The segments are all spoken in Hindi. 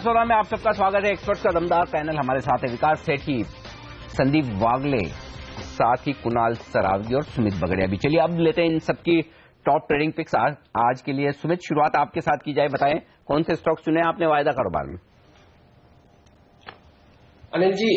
16 में आप सबका स्वागत है। एक्सपर्ट्स का दमदार पैनल हमारे साथ है। विकास सेठी, संदीप वागले, साथ ही कुणाल सरावगी और सुमित बगड़िया भी। चलिए अब लेते हैं इन सबकी टॉप ट्रेडिंग पिक्स आज के लिए। सुमित, शुरुआत आपके साथ की जाए, बताएं कौन से स्टॉक चुने आपने वायदा कारोबार में? अनिल जी,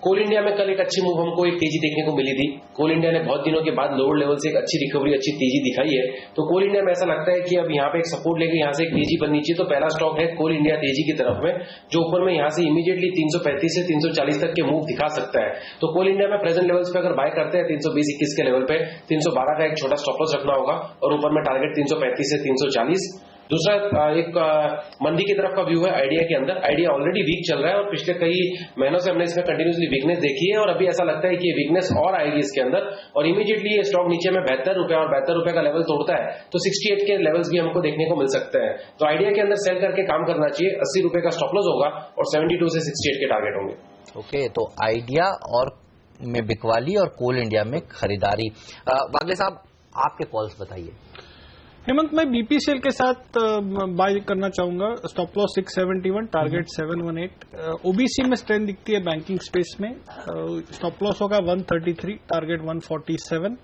कोल इंडिया में कल एक अच्छी मूव हमको एक तेजी देखने को मिली थी। कोल इंडिया ने बहुत दिनों के बाद लोअर लेवल से एक अच्छी रिकवरी, अच्छी तेजी दिखाई है। तो कोल इंडिया में ऐसा लगता है कि अब यहाँ पे एक सपोर्ट लेके यहाँ से एक तेजी बननी चाहिए। तो पहला स्टॉक है कोल इंडिया तेजी की तरफ में, जो ऊपर में यहाँ से इमीडिएटली 335 से 340 तक के मूव दिखा सकता है। तो कोल इंडिया में प्रेजेंट लेवल्स पे अगर बाय करते हैं 320-21 के लेवल पे 312 का एक छोटा स्टॉप लॉस रखना होगा और ऊपर में टारगेट 335 से 340। दूसरा एक मंदी की तरफ का व्यू है आइडिया के अंदर। आइडिया ऑलरेडी वीक चल रहा है और पिछले कई महीनों से हमने इसमें कंटिन्यूसली वीकनेस देखी है और अभी ऐसा लगता है कि ये वीकनेस और आएगी इसके अंदर और इमीडिएटली ये स्टॉक नीचे में 72 रुपए और 72 रुपए का लेवल तोड़ता है तो 68 के लेवल्स भी हमको देखने को मिल सकते हैं। तो आइडिया के अंदर सेल करके काम करना चाहिए। 80 रुपए का स्टॉप लॉस होगा और 72 से 68 के टारगेट होंगे। ओके, तो आइडिया और में बिकवाली और कोल इंडिया में खरीदारी। वागले साहब, आपके कॉल्स बताइए। हेमंत, मैं बीपीसीएल के साथ बाय करना चाहूंगा। Stop loss 671, target 718। ओबीसी में स्ट्रेंथ दिखती है बैंकिंग स्पेस में। स्टॉप लॉस होगा 133, टारगेट 147।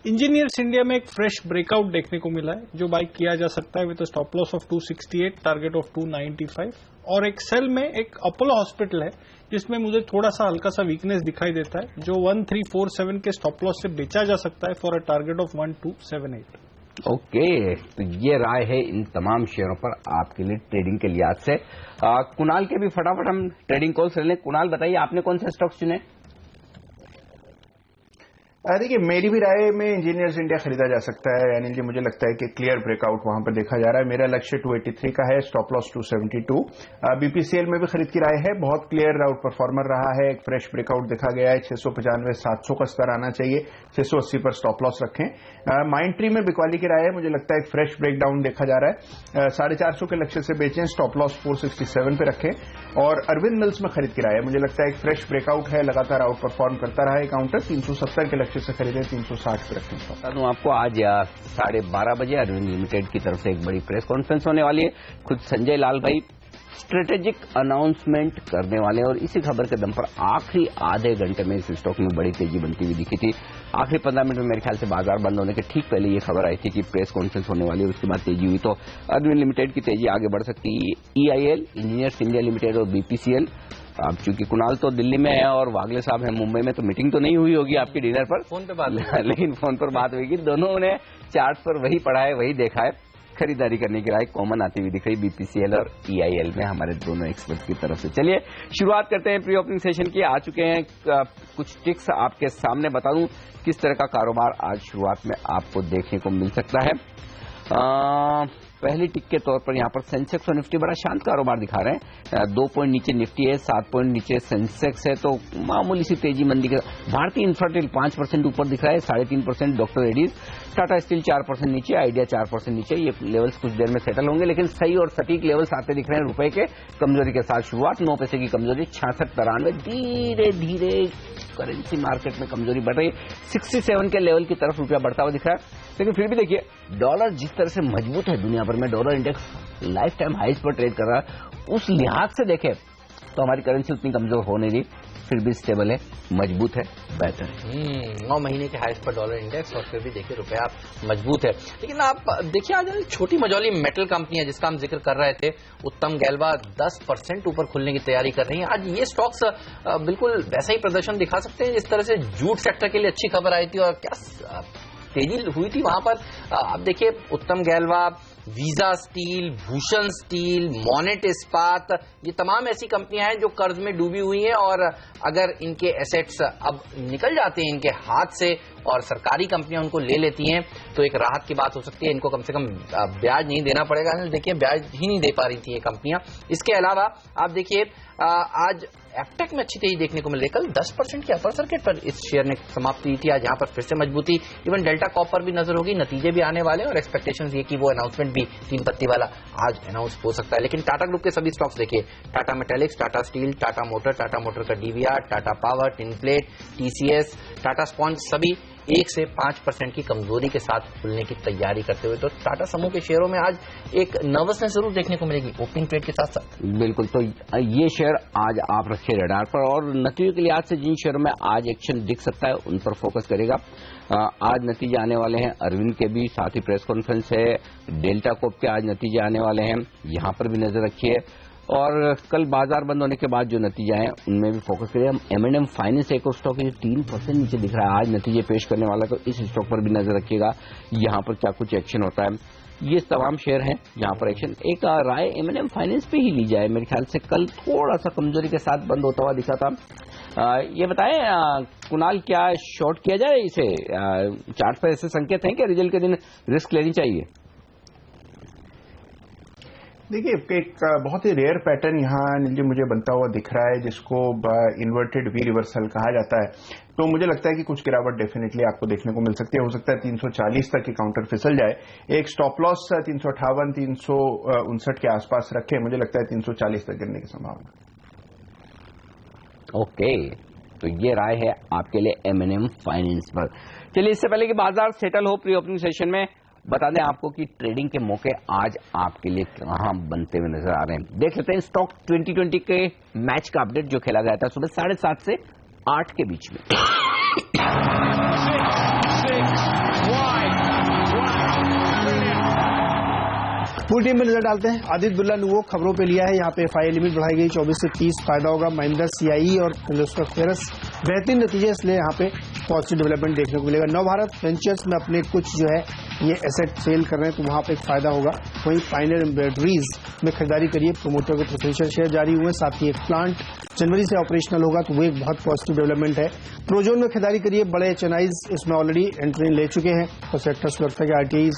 इंजीनियर्स इंडिया में एक फ्रेश ब्रेकआउट देखने को मिला है जो बाय किया जा सकता है with stop loss of 268, target of 295। और एक सेल में एक अपोलो हॉस्पिटल है जिसमें मुझे थोड़ा सा हल्का सा वीकनेस दिखाई देता है, जो 1347 के स्टॉप लॉस से बेचा जा सकता है for a target of 1278। Okay, तो ये राय है इन तमाम शेयरों पर आपके लिए ट्रेडिंग के लिहाज से। कुणाल के भी फटाफट हम ट्रेडिंग कॉल्स ले लें। कुणाल, बताइए आपने कौन से स्टॉक्स चुने? देखिए, मेरी भी राय में इंजीनियर्स इंडिया खरीदा जा सकता है। अनिल जी, मुझे लगता है कि क्लियर ब्रेकआउट वहां पर देखा जा रहा है। मेरा लक्ष्य 283 का है, स्टॉप लॉस 272। बीपीसीएल में भी खरीद की राय है। बहुत क्लियर आउट परफॉर्मर रहा है, एक फ्रेश ब्रेकआउट देखा गया है। 695 700 का स्तर आना चाहिए, 680 पर स्टॉप लॉस रखें। माइंड ट्री में बिकवाली की राय है। मुझे लगता है एक फ्रेश ब्रेकडाउन देखा जा रहा है। 450 के लक्ष्य से बेचें, स्टॉप लॉस 467 पे रखें। और अरविंद मिल्स में खरीद की राय है। मुझे लगता है एक फ्रेश ब्रेकआउट है, लगातार आउट परफॉर्म करता रहा है काउंटर। 370 के लक्ष्य से खरीदे, 360 पे रखें। बता दूं आपको, आज 12:30 बजे अरविंद लिमिटेड की तरफ से एक बड़ी प्रेस कॉन्फ्रेंस होने वाली है। खुद संजय लाल भाई स्ट्रेटेजिक अनाउंसमेंट करने वाले हैं और इसी खबर के दम पर आखिरी आधे घंटे में इस स्टॉक में बड़ी तेजी बनती हुई दिखी थी। आखिरी 15 मिनट में मेरे ख्याल से बाजार बंद होने के ठीक पहले ये खबर आई थी कि प्रेस कॉन्फ्रेंस होने वाली है, उसके बाद तेजी हुई। तो अरविंद लिमिटेड की तेजी आगे बढ़ सकती है। EIL, इंजीनियर्स इंडिया लिमिटेड और BPCL। अब चूंकि कुणाल तो दिल्ली में है और वागले साहब हैं मुंबई में, तो मीटिंग तो नहीं हुई होगी आपकी डिनर पर, फोन पे बात लेकिन फोन पर बात हुई। दोनों ने चार्ट पर वही पढ़ा है, वही देखा है। खरीदारी करने की राय कॉमन आती हुई दिख रही BPCL और EIL में हमारे दोनों एक्सपर्ट की तरफ से। चलिए शुरुआत करते हैं प्री ओपनिंग सेशन की। आ चुके हैं कुछ टिक्स आपके सामने, बता दूं किस तरह का कारोबार आज शुरुआत में आपको देखने को मिल सकता है। पहली टिक के तौर पर यहां पर सेंसेक्स और निफ्टी बड़ा शांत कारोबार दिखा रहे हैं। 2 पॉइंट नीचे निफ्टी है, 7 पॉइंट नीचे सेंसेक्स है, तो मामूली सी तेजी मंदी के। भारतीय इंफ्राटेल 5% ऊपर दिख रहा है, 3.5% डॉक्टर रेड्डीज, टाटा स्टील 4% नीचे, आइडिया 4% नीचे। ये लेवल्स कुछ देर में सेटल होंगे, लेकिन सही और सटीक लेवल्स आते दिख रहे हैं। रुपए के कमजोरी के साथ शुरुआत, 9 पैसे की कमजोरी, 66.93। धीरे धीरे करेंसी मार्केट में कमजोरी बढ़ रही है। 67 के लेवल की तरफ रुपया बढ़ता हुआ दिख रहा है, लेकिन फिर भी देखिए डॉलर जिस तरह से मजबूत है दुनिया भर में, dollar index life time highs पर ट्रेड कर रहा है, उस लिहाज से देखें तो हमारी करेंसी उतनी कमजोर हो नहीं रही, फिर भी स्टेबल है, मजबूत है, बेहतर है। 9 महीने के हाइज पर डॉलर इंडेक्स और फिर भी देखिए रुपया मजबूत है। लेकिन आप देखिए आज छोटी मझौली मेटल कंपनी है जिसका हम जिक्र कर रहे थे, उत्तम गैल्वा 10% ऊपर खुलने की तैयारी कर रही है। आज ये स्टॉक्स बिल्कुल वैसा ही प्रदर्शन दिखा सकते हैं जिस तरह से जूट सेक्टर के लिए अच्छी खबर आई थी और क्या तेजी हुई थी वहां पर। आप देखिए उत्तम गैल्वा, वीजा स्टील, भूषण स्टील, मोनेट इस्पात, ये तमाम ऐसी कंपनियां हैं जो कर्ज में डूबी हुई हैं और अगर इनके एसेट्स अब निकल जाते हैं इनके हाथ से और सरकारी कंपनियां उनको ले लेती हैं तो एक राहत की बात हो सकती है। इनको कम से कम ब्याज नहीं देना पड़ेगा। देखिए ब्याज ही नहीं दे पा रही थी ये कंपनियां। इसके अलावा आप देखिए आज एपटेक में अच्छी तेजी देखने को मिल रही है। कल 10% की अपर सर्किट पर इस शेयर ने समाप्ति थी, आज यहाँ पर फिर से मजबूती। इवन डेल्टा कॉप पर भी नजर होगी, नतीजे भी आने वाले हैं और एक्सपेक्टेशंस ये कि वो अनाउंसमेंट भी 3 पत्ती वाला आज अनाउंस हो सकता है। लेकिन टाटा ग्रुप के सभी स्टॉक्स देखिए, Tata metallics, Tata steel, Tata motor का DVR, Tata power, tin plate, TCS, Tata sponge, सभी 1 से 5% की कमजोरी के साथ खुलने की तैयारी करते हुए। तो टाटा समूह के शेयरों में आज एक नर्वसनेस जरूर देखने को मिलेगी ओपनिंग ट्रेड के साथ साथ। बिल्कुल, तो ये शेयर आज आप रखिए रडार पर, और नतीजों के लिहाज से जिन शेयरों में आज एक्शन दिख सकता है उन पर फोकस करेगा। आज नतीजे आने वाले हैं अरविंद के भी, साथ ही प्रेस कॉन्फ्रेंस है, डेल्टा कॉर्प के आज नतीजे आने वाले हैं, यहां पर भी नजर रखिए। और कल बाजार बंद होने के बाद जो नतीजे आए उनमें भी फोकस करिए। M&M फाइनेंस एक और स्टॉक है जो 3% नीचे दिख रहा है, आज नतीजे पेश करने वाला, तो इस स्टॉक पर भी नजर रखिएगा, यहां पर क्या कुछ एक्शन होता है। ये तमाम शेयर हैं जहां पर एक्शन। एक राय M&M फाइनेंस पे ही ली जाए, मेरे ख्याल से कल थोड़ा सा कमजोरी के साथ बंद होता हुआ दिखा था। ये बताएं कुणाल, क्या शॉर्ट किया जाए इसे? चार्ट पर ऐसे संकेत हैं कि रिजल्ट के दिन रिस्क लेनी चाहिए? देखिए, एक बहुत ही रेयर पैटर्न यहाँ अनिल जी मुझे बनता हुआ दिख रहा है, जिसको इन्वर्टेड वी रिवर्सल कहा जाता है। तो मुझे लगता है कि कुछ गिरावट डेफिनेटली आपको देखने को मिल सकती है। हो सकता है 340 तक की काउंटर फिसल जाए। एक स्टॉप लॉस 358, 359 के आसपास रखे, मुझे लगता है 340 तक गिरने की संभावना। ओके, तो ये राय है आपके लिए M&M फाइनेंस पर। चलिए, इससे पहले कि बाजार सेटल हो प्री ओपनिंग सेशन में, बता दें आपको कि ट्रेडिंग के मौके आज आपके लिए कहां बनते हुए नजर आ रहे हैं। देख लेते हैं स्टॉक 2020 के मैच का अपडेट जो खेला गया था सुबह 7:30 से 8 के बीच में। फुल टीम में नजर डालते हैं। आदित्य बिरला नुवो खबरों पे लिया है। यहाँ पे FI लिमिट बढ़ाई गई 24 से 30, फायदा होगा महिंद्रा CIE और किर्लोस्कर फेरस, बेहतरीन नतीजे, इसलिए यहाँ पे पॉजिटिव डेवलपमेंट देखने को मिलेगा। नवभारत वेंचर्स में अपने कुछ जो है ये एसेट सेल कर रहे हैं, तो वहां पे एक फायदा होगा। वहीं पायनियर एम्ब्रॉयडरीज में खरीदारी करिए, प्रोमोटर के प्रेफरेंशियल शेयर जारी हुए, साथ ही एक प्लांट जनवरी से ऑपरेशनल होगा, तो वो एक बहुत पॉजिटिव डेवलपमेंट है। प्रोजोन में खरीदारी करिए, बड़े HNIs इसमें ऑलरेडी एंट्री ले चुके हैं, तो सेक्टर्स को लगता है कि RTIs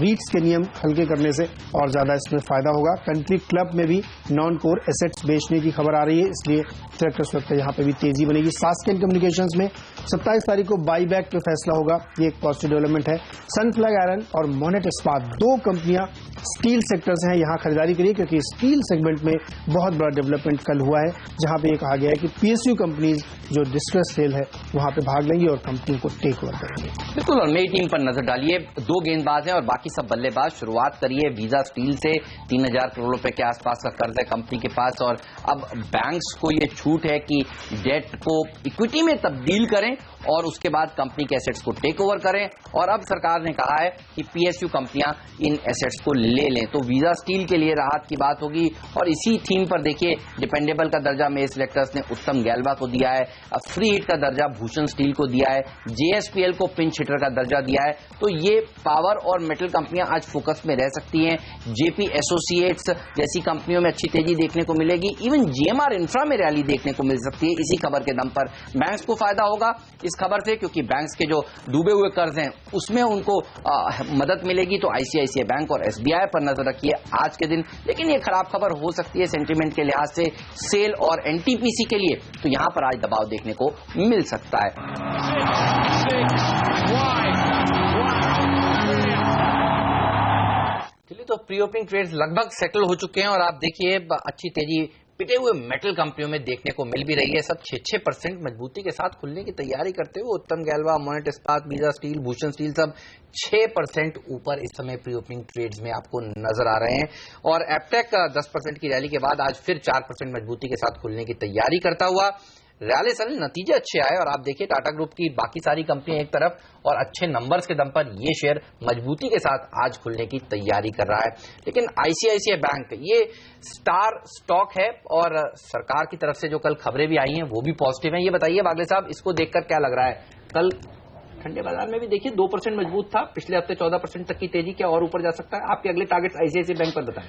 रीट्स के नियम हल्के करने से और ज्यादा इसमें फायदा होगा। कंट्री क्लब में भी नॉन कोर एसेट्स बेचने की खबर आ रही है, इसलिए सेक्टर्स लगता है यहाँ पे भी तेजी बनेगी। सास्केन कम्युनिकेशंस में 27 तारीख को बाईबैक पे फैसला होगा, ये एक पॉजिटिव डेवलपमेंट है। सनफ्लैग आयरन और मोनेट इस्पात, दो कंपनियां स्टील सेक्टर से हैं, यहां खरीदारी करिए, क्योंकि स्टील सेगमेंट में बहुत बड़ा डेवलपमेंट कल हुआ है, जहां पे ये कहा गया है कि PSU कंपनीज जो डिस्ट्रेस सेल है वहां पे भाग लेंगी और कंपनी को टेक ओवर करेंगे। बिल्कुल, और नई टीम पर नजर डालिए, दो गेंदबाज हैं और बाकी सब बल्लेबाज। शुरुआत करिए वीजा स्टील से, 3000 करोड़ रुपए के आसपास का कर्ज है कंपनी के पास, और अब बैंक्स को ये छूट है कि डेट को इक्विटी में तब्दील करें और उसके बाद कंपनी के एसेट्स को टेक ओवर करें। और अब सरकार ने कहा है कि PSU कंपनियां इन एसेट्स को ले लें, तो वीजा स्टील के लिए राहत की बात होगी। और इसी थीम पर देखिए, डिपेंडेबल का दर्जा मेस इलेक्ट्रिकल्स ने उत्तम गैल्वा को दिया है, फ्री हिट का दर्जा भूषण स्टील को दिया है, JSPL को पिंच हिटर का दर्जा दिया है। तो ये पावर और मेटल कंपनियां आज फोकस में रह सकती हैं। JP एसोसिएट्स जैसी कंपनियों में अच्छी तेजी देखने को मिलेगी। इवन GMR इंफ्रा में रैली देखने को मिल सकती है इसी खबर के दम पर। बैंक्स को फायदा होगा इस खबर से, क्योंकि बैंक्स के जो डूबे हुए कर्ज हैं उसमें उनको मदद मिलेगी। तो ICICI बैंक और SBI पर नजर रखिए आज के दिन। लेकिन ये खराब खबर हो सकती है सेंटीमेंट के लिहाज से सेल और NTPC के लिए, तो यहां पर आज दबाव देखने को मिल सकता है। चलिए, तो प्री ओपनिंग ट्रेड्स लगभग सेटल हो चुके हैं और आप देखिए अच्छी तेजी पिटे हुए मेटल कंपनियों में देखने को मिल भी रही है। सब 6% मजबूती के साथ खुलने की तैयारी करते हुए उत्तम गैल्वा, मोनेट इस्पात, वीजा स्टील, भूषण स्टील सब 6% ऊपर इस समय प्री ओपनिंग ट्रेड्स में आपको नजर आ रहे हैं। और एपटेक 10% की रैली के बाद आज फिर 4% मजबूती के साथ खुलने की तैयारी करता हुआ। रैली सल नतीजे अच्छे आए और आप देखिए टाटा ग्रुप की बाकी सारी कंपनियां एक तरफ और अच्छे नंबर्स के दम पर ये शेयर मजबूती के साथ आज खुलने की तैयारी कर रहा है। लेकिन ICICI बैंक ये स्टार स्टॉक है और सरकार की तरफ से जो कल खबरें भी आई हैं वो भी पॉजिटिव हैं। ये बताइए बागले साहब, इसको देखकर क्या लग रहा है? कल ठंडे बाजार में भी देखिए 2% मजबूत था, पिछले हफ्ते 14% तक की तेजी, क्या और ऊपर जा सकता है? आपके अगले टारगेट ICICI बैंक पर बताएं।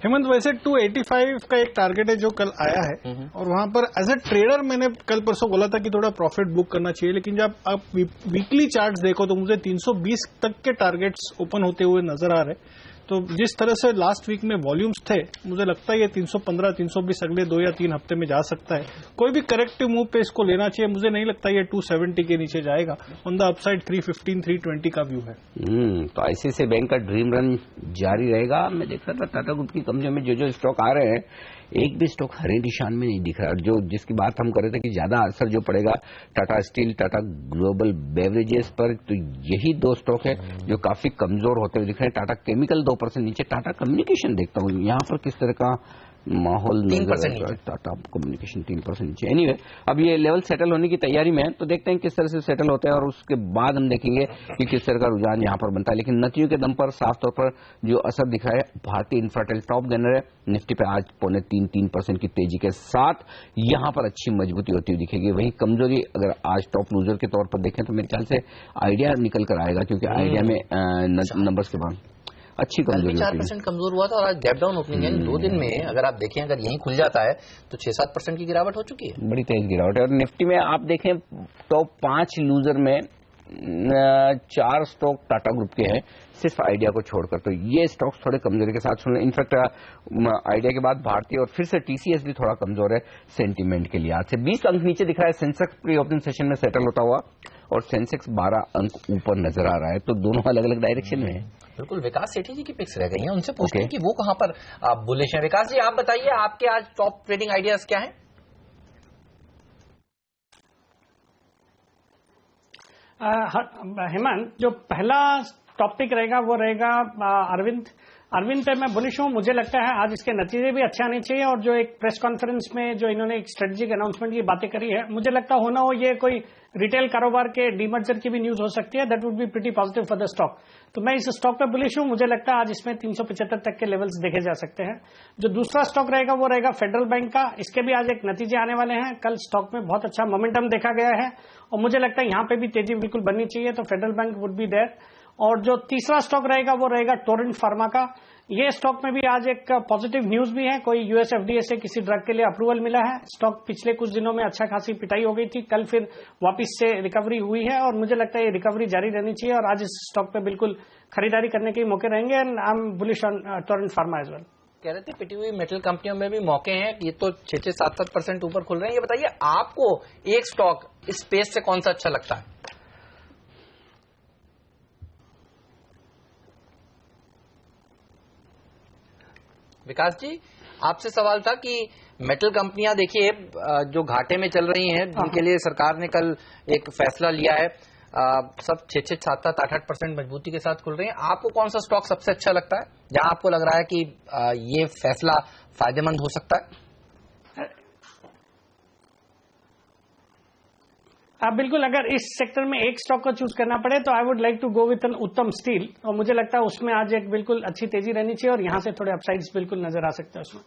हेमंत, वैसे 285 का एक टारगेट है जो कल आया है और वहां पर एज ए ट्रेडर मैंने कल परसों बोला था कि थोड़ा प्रॉफिट बुक करना चाहिए, लेकिन जब आप वीकली चार्ट्स देखो तो मुझे 320 तक के टारगेट्स ओपन होते हुए नजर आ रहे। तो जिस तरह से लास्ट वीक में वॉल्यूम्स थे, मुझे लगता है ये 315, 320 अगले 2 या 3 हफ्ते में जा सकता है। कोई भी करेक्टिव मूव पे इसको लेना चाहिए। मुझे नहीं लगता ये 270 के नीचे जाएगा। ऑन द अपसाइड 315, 320 का व्यू है। तो ICICI बैंक का ड्रीम रन जारी रहेगा। मैं देख रहा था टाटा ग्रुप की कंपनियों में जो स्टॉक आ रहे हैं एक भी स्टॉक हरे निशान में नहीं दिख रहा। जो जिसकी बात हम कर रहे थे कि ज्यादा असर जो पड़ेगा Tata steel, Tata global beverages पर, तो यही दो स्टॉक है जो काफी कमजोर होते हुए दिख रहे हैं। टाटा केमिकल 2% नीचे, टाटा कम्युनिकेशन देखता हूँ यहाँ पर किस तरह का माहौल, 3% नीचे, टाटा कम्युनिकेशन 3% नीचे। एनीवे, अब ये लेवल सेटल होने की तैयारी में है, तो देखते हैं किस तरह से सेटल होते हैं और उसके बाद हम देखेंगे कि किस तरह का रुझान यहाँ पर बनता है। लेकिन नतीजों के दम पर साफ तौर पर जो असर दिख रहा है, भारतीय इंफ्राटेल टॉप गेनर है, निफ्टी पे आज 3.25% की तेजी के साथ यहाँ पर अच्छी मजबूती होती हुई दिखेगी। वही कमजोरी अगर आज टॉप लूजर के तौर पर देखें तो मेरे ख्याल से आइडिया निकल कर आएगा, क्योंकि आइडिया में नंबर्स के बाद अच्छी कमजोरी 4% कमजोर हुआ था और आज गैप डाउन ओपनिंग है। 2 दिन में अगर आप देखें, अगर यहीं खुल जाता है तो 6-7% की गिरावट हो चुकी है, बड़ी तेज गिरावट है। और निफ्टी में आप देखें टॉप 5 लूजर में 4 स्टॉक टाटा ग्रुप के हैं, सिर्फ आइडिया को छोड़कर। तो ये स्टॉक्स थोड़े कमजोरी के साथ सुन, इनफैक्ट आइडिया के बाद भारतीय और फिर से टीसीएस भी थोड़ा कमजोर है सेंटीमेंट के लिहाज से। 20 अंक नीचे दिख रहा है सेंसेक्स प्री ओपनिंग सेशन में सेटल होता हुआ, और सेंसेक्स 12 अंक ऊपर नजर आ रहा है। तो दोनों अलग अलग डायरेक्शन में है। बिल्कुल। विकास सेठी जी की पिक्स रह गई हैं, उनसे पूछते हैं कि वो कहां पर बुलिश हैं। विकास जी, आप बताइए, आपके आज टॉप ट्रेडिंग आइडियाज क्या हैं? हेमंत, जो पहला टॉपिक रहेगा वो रहेगा अरविंद पे मैं बुलिश हूं। मुझे लगता है आज इसके नतीजे भी अच्छे आने चाहिए, और जो एक प्रेस कॉन्फ्रेंस में जो इन्होंने एक स्ट्रेटेजिक अनाउंसमेंट की बातें करी है, मुझे लगता होना हो ये कोई रिटेल कारोबार के डीमर्जर की भी न्यूज हो सकती है। That would be pretty positive for the stock. तो मैं इस स्टॉक पे बुलिश हूं। मुझे लगता है आज इसमें 375 तक के लेवल्स देखे जा सकते हैं। जो दूसरा स्टॉक रहेगा वो रहेगा फेडरल बैंक का। इसके भी आज एक नतीजे आने वाले हैं। कल स्टॉक में बहुत अच्छा मोमेंटम देखा गया है और मुझे लगता है यहां पे भी तेजी बिल्कुल बननी चाहिए, तो Federal Bank would be there. और जो तीसरा स्टॉक रहेगा वो रहेगा टोरेंट फार्मा का। ये स्टॉक में भी आज एक पॉजिटिव न्यूज भी है, कोई यूएस एफडीए से किसी ड्रग के लिए अप्रूवल मिला है। स्टॉक पिछले कुछ दिनों में अच्छा खासी पिटाई हो गई थी, कल फिर वापस से रिकवरी हुई है और मुझे लगता है ये रिकवरी जारी रहनी चाहिए और आज इस स्टॉक पे बिल्कुल खरीदारी करने के मौके रहेंगे। And I am bullish on Torrent Pharma as well. कह रहे थे पिटी हुई मेटल कंपनियों में भी मौके हैं, ये तो 6-7% ऊपर खुल रहे हैं। ये बताइए, आपको एक स्टॉक इस स्पेस से कौन सा अच्छा लगता है? विकास जी, आपसे सवाल था कि मेटल कंपनियां देखिए जो घाटे में चल रही हैं, जिनके लिए सरकार ने कल एक फैसला लिया है, सब 6-7-8% मजबूती के साथ खुल रही हैं। आपको कौन सा स्टॉक सबसे अच्छा लगता है, जहां आपको लग रहा है कि ये फैसला फायदेमंद हो सकता है? बिल्कुल, अगर इस सेक्टर में एक स्टॉक को चूज करना पड़े तो I would like to go with an Uttam Steel, और मुझे लगता है उसमें आज एक बिल्कुल अच्छी तेजी रहनी चाहिए और यहां से थोड़े अपसाइड्स बिल्कुल नजर आ सकते हैं उसमें।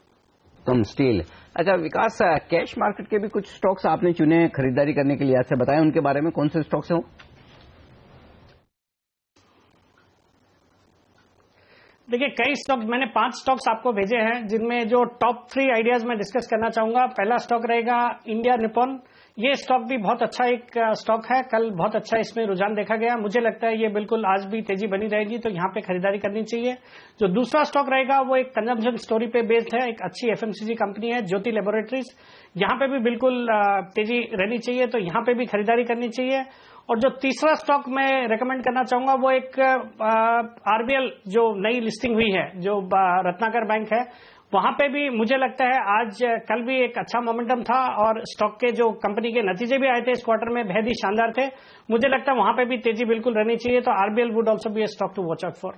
उत्तम स्टील। अच्छा विकास, कैश मार्केट के भी कुछ स्टॉक्स आपने चुने खरीदारी करने के लिए, आज से बताएं उनके बारे में, कौन से स्टॉक्स हैं? देखिए, कई स्टॉक, मैंने 5 स्टॉक्स आपको भेजे हैं जिनमें जो टॉप 3 आइडियाज मैं डिस्कस करना चाहूंगा। पहला स्टॉक रहेगा इंडिया निपॉन। ये स्टॉक भी बहुत अच्छा एक स्टॉक है, कल बहुत अच्छा इसमें रुझान देखा गया। मुझे लगता है ये बिल्कुल आज भी तेजी बनी रहेगी, तो यहां पे खरीदारी करनी चाहिए। जो दूसरा स्टॉक रहेगा वो एक कंजम्पशन स्टोरी पे बेस्ड है, एक अच्छी एफएमसीजी कंपनी है ज्योति लैबोरेटरीज। यहां पे भी बिल्कुल तेजी रहनी चाहिए, तो यहां पे भी खरीदारी करनी चाहिए। और जो तीसरा स्टॉक मैं रेकमेंड करना चाहूंगा वो एक आरबीएल जो नई लिस्टिंग हुई है, जो रत्नाकर बैंक है, वहां पे भी मुझे लगता है आज कल भी एक अच्छा मोमेंटम था और स्टॉक के जो कंपनी के नतीजे भी आए थे इस क्वार्टर में बेहद ही शानदार थे। मुझे लगता है वहां पे भी तेजी बिल्कुल रहनी चाहिए, तो RBL would also be a stock to watch out for.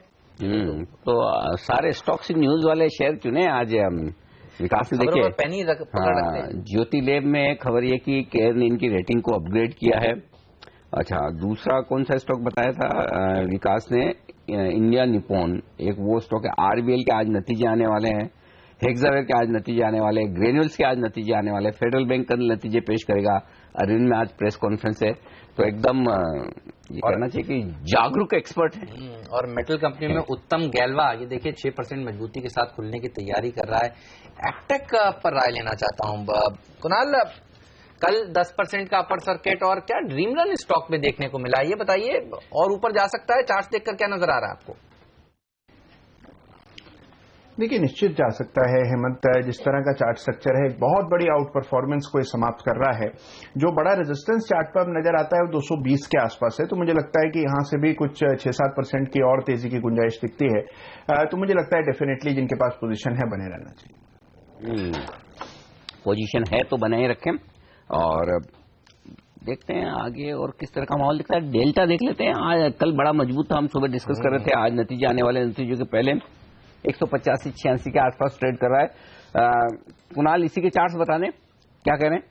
तो सारे स्टॉक्स न्यूज वाले शेयर चुने आज विकास ने। देखिए, ज्योति लैब में खबर ये कि केयर ने इनकी रेटिंग को अपग्रेड किया है। अच्छा, दूसरा कौन सा स्टॉक बताया था विकास ने? इंडिया निपॉन, एक वो स्टॉक है। आरबीएल के आज नतीजे आने वाले हैं, हेक्सावेयर के आज नतीजे आने वाले, ग्रेन्यूल्स के आज नतीजे आने वाले, फेडरल बैंक कल नतीजे पेश करेगा, अरविंद में आज प्रेस कॉन्फ्रेंस है। तो एकदम ये कहना चाहिए कि जागरूक एक्सपर्ट है। और मेटल कंपनी में उत्तम गैल्वा, ये देखिए 6% मजबूती के साथ खुलने की तैयारी कर रहा है। एक्टेक पर राय लेना चाहता हूं कुणाल, कल 10% का अपर सर्किट और क्या ड्रीम रन स्टॉक में देखने को मिला, ये बताइए, और ऊपर जा सकता है? चार्ट देखकर क्या नजर आ रहा है आपको? देखिए, निश्चित जा सकता है हेमंत। जिस तरह का चार्ट स्ट्रक्चर है, बहुत बड़ी आउट परफॉर्मेंस को समाप्त कर रहा है। जो बड़ा रेजिस्टेंस चार्ट पर नजर आता है वो 220 के आसपास है, तो मुझे लगता है कि यहां से भी कुछ 6-7% की और तेजी की गुंजाइश दिखती है। तो मुझे लगता है डेफिनेटली जिनके पास पोजीशन है बने रहना चाहिए। पोजीशन है तो बनाए रखें और देखते हैं आगे और किस तरह का माहौल दिखता है। डेल्टा देख लेते हैं, आज कल बड़ा मजबूत था, हम सुबह डिस्कस कर रहे थे, आज नतीजे आने वाले नतीजों के पहले 185-86 के आसपास ट्रेड कर रहा है। कुणाल इसी के चार्ट्स बता दें, क्या कह रहे हैं?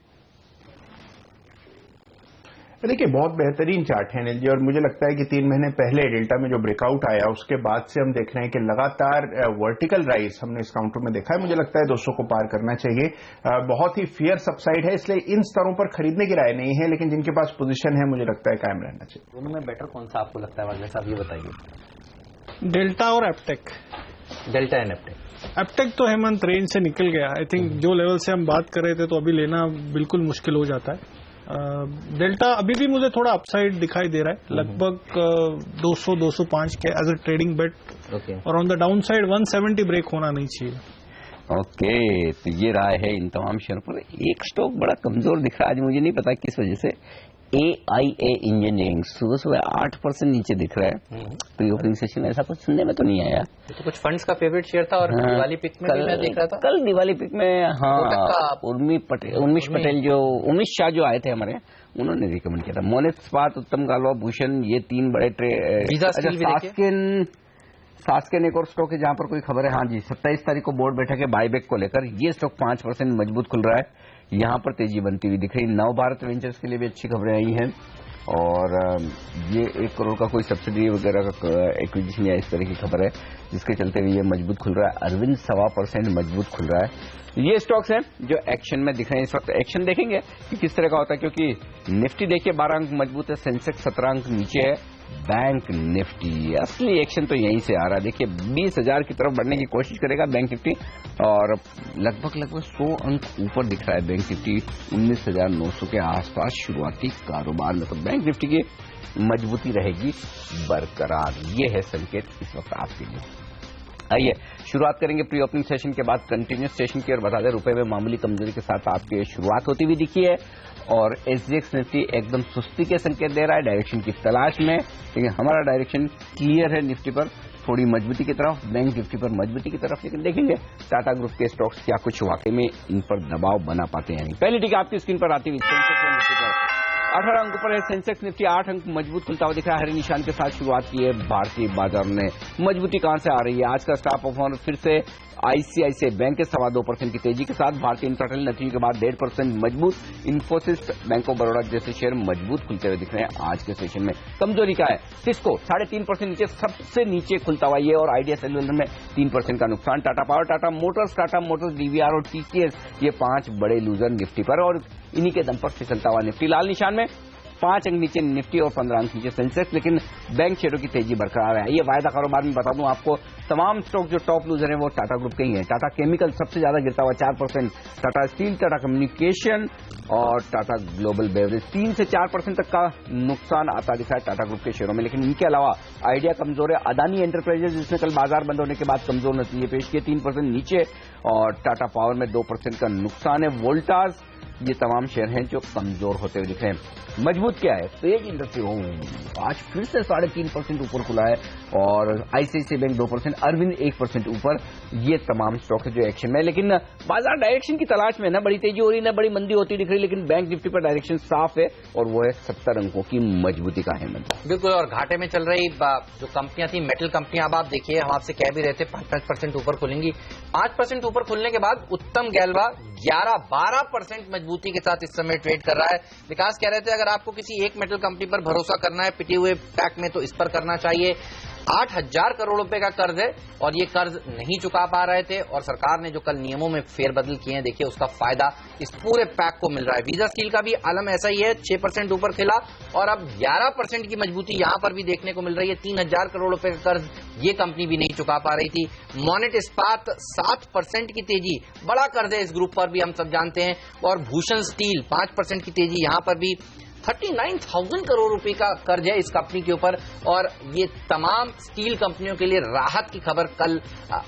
देखिए बहुत बेहतरीन चार्ट है अनिल जी, और मुझे लगता है कि 3 महीने पहले डेल्टा में जो ब्रेकआउट आया उसके बाद से हम देख रहे हैं कि लगातार वर्टिकल राइज हमने इस काउंटर में देखा है। मुझे लगता है 200 को पार करना चाहिए। बहुत ही फियर अपसाइड है, इसलिए इन स्तरों पर खरीदने की राय नहीं है, लेकिन जिनके पास पोजीशन है मुझे लगता है कायम रहना चाहिए। दोनों में बेटर कौन सा आपको लगता है वाले साहब, ये बताइए। डेल्टा और एप्टेक। डेल्टा एंड एप्टेक। एप्टेक तो हेमंत रेंज से निकल गया। आई थिंक जो लेवल से हम बात कर रहे थे तो अभी लेना बिल्कुल मुश्किल हो जाता है। डेल्टा अभी भी मुझे थोड़ा अपसाइड दिखाई दे रहा है, लगभग 200-205 के एज अ ट्रेडिंग बेट, और on the downside 170 break होना नहीं चाहिए। ओके, तो ये राय है इन तमाम शेयर पर। एक स्टॉक बड़ा कमजोर दिख रहा है आज, मुझे नहीं पता किस वजह से, AIA इंजीनियरिंग सुबह 8% नीचे दिख रहा है। प्री ओपनिंग सेशन में ऐसा कुछ सुनने में तो नहीं आया। तो कुछ फंड्स का फेवरेट शेयर था, और दिवाली पिक में भी मैं देख रहा था। कल दिवाली पिक में हाँ उर्मिश पटेल जो उमेश शाह जो आए थे हमारे, उन्होंने रिकमेंड किया था। मोनित इस्पात, उत्तम गालवा, भूषण, ये 3 बड़े सास्केन एक और स्टॉक है जहां पर कोई खबर है। हाँ जी, 27 तारीख को बोर्ड बैठक है बाईबैक को लेकर। ये स्टॉक 5% मजबूत खुल रहा है, यहां पर तेजी बनती हुई दिख रही। नव भारत वेंचर्स के लिए भी अच्छी खबरें आई हैं, और ये 1 करोड़ का कोई सब्सिडी वगैरह का एक्विजिशन या इस तरह की खबर है, जिसके चलते हुए ये मजबूत खुल रहा है। अरविंद 1.25% मजबूत खुल रहा है। ये स्टॉक्स हैं जो एक्शन में दिख रहे हैं। इस वक्त एक्शन देखेंगे कि किस तरह का होता है, क्योंकि निफ्टी देखिए 12 अंक मजबूत है, सेंसेक्स 17 अंक नीचे है, बैंक निफ्टी असली एक्शन तो यहीं से आ रहा है। देखिए 20,000 की तरफ बढ़ने की कोशिश करेगा बैंक निफ्टी, और लगभग 100 अंक ऊपर दिख रहा है बैंक निफ्टी, 19,900 के आसपास शुरुआती कारोबार में। तो बैंक निफ्टी की मजबूती रहेगी बरकरार, ये है संकेत इस वक्त आपके लिए। आइए शुरुआत करेंगे प्री ओपनिंग सेशन के बाद कंटिन्यूस सेशन की, और बता दें रुपए में मामूली कमजोरी के साथ आपकी शुरुआत होती हुई दिखी है, और SGX निफ्टी एकदम सुस्ती के संकेत दे रहा है डायरेक्शन की तलाश में। लेकिन हमारा डायरेक्शन क्लियर है निफ्टी पर थोड़ी मजबूती की तरफ, बैंक निफ्टी पर मजबूती की तरफ। लेकिन देखेंगे टाटा ग्रुप के स्टॉक्स क्या कुछ वाकई में इन पर दबाव बना पाते हैं। पहली टिक आपकी स्क्रीन पर आती हुई सेंसेक्स निफ्टी पर 18 अंक पर है सेंसेक्स निफ्टी, 8 अंक मजबूत खुलता हुआ दिख रहा है। हरे निशान के साथ शुरुआत की है भारतीय बाजार ने। मजबूती कहां से आ रही है? आज का स्टार परफॉर्मर फिर से ICICI बैंक के 2.25% की तेजी के साथ, भारतीय इंफ्राटेल नतीजे के बाद 1.5% मजबूत, इन्फोसिस, बैंक ऑफ बड़ौदा जैसे शेयर मजबूत खुलते हुए दिख रहे हैं आज के सेशन में। कमजोरी का है सिस्को 3.5% नीचे, सबसे नीचे खुलता हुआ ये, और आइडिया सेल्युलर में 3% का नुकसान। Tata power, Tata Motors, DVR और TCS ये 5 बड़े लूजर निफ्टी पर, और इन्हीं के दम पर फिसलता हुआ निफ्टी लाल निशान में। 5 अंक नीचे निफ्टी और 15 अंक नीचे सेंसेक्स, लेकिन बैंक शेयरों की तेजी बरकरार है। ये वायदा कारोबार में बता दूं आपको, तमाम स्टॉक जो टॉप लूजर हैं वो टाटा ग्रुप के ही हैं। टाटा केमिकल सबसे ज्यादा गिरता हुआ 4%, टाटा स्टील, टाटा कम्युनिकेशन और टाटा ग्लोबल बेवरेज 3 से 4% तक का नुकसान आता दिखा है टाटा ग्रुप के शेयरों में। लेकिन इनके अलावा आइडिया कमजोर है, अदानी एंटरप्राइजेज जिसने कल बाजार बंद होने के बाद कमजोर नतीजे पेश किए, 3% नीचे, और टाटा पावर में 2% का नुकसान है। वोल्टास, ये तमाम शेयर हैं जो कमजोर होते हुए दिख रहे हैं। मजबूत क्या है? पेज इंडस्ट्री आज फिर से 3.5% ऊपर खुला है, और ICICI बैंक 2%, अरविंद 1% ऊपर। ये तमाम स्टॉक है जो एक्शन में, लेकिन बाजार डायरेक्शन की तलाश में, न बड़ी तेजी हो रही न बड़ी मंदी होती दिख रही, लेकिन बैंक निफ्टी पर डायरेक्शन साफ है, और वो है 70 अंकों की मजबूती का है। बिल्कुल, और घाटे में चल रही जो कंपनियां थी मेटल कंपनियां, अब आप देखिए हम आपसे कह भी रहे थे 5% ऊपर खुलेंगी। 5% ऊपर खुलने के बाद उत्तम गैल्वा 11-12% मजबूती के साथ इस समय ट्रेड कर रहा है। विकास कह रहे थे अगर आपको किसी एक मेटल कंपनी पर भरोसा करना है पिटे हुए पैक में, तो इस पर करना चाहिए। 8,000 करोड़ रुपए का कर्ज है, और ये कर्ज नहीं चुका पा रहे थे, और सरकार ने जो कल नियमों में फेरबदल किए हैं, देखिए उसका फायदा इस पूरे पैक को मिल रहा है। वीजा स्टील का भी आलम ऐसा ही है, 6% ऊपर खिला, और अब 11% की मजबूती यहां पर भी देखने को मिल रही है। 3,000 करोड़ रुपए का कर्ज ये कंपनी भी नहीं चुका पा रही थी। मोनेट इस्पात 7% की तेजी, बड़ा कर्ज है इस ग्रुप पर भी, हम सब जानते हैं। और भूषण स्टील 5% की तेजी, यहां पर भी 39,000 करोड़ रुपए का कर्ज है इस कंपनी के ऊपर, और ये तमाम स्टील कंपनियों के लिए राहत की खबर कल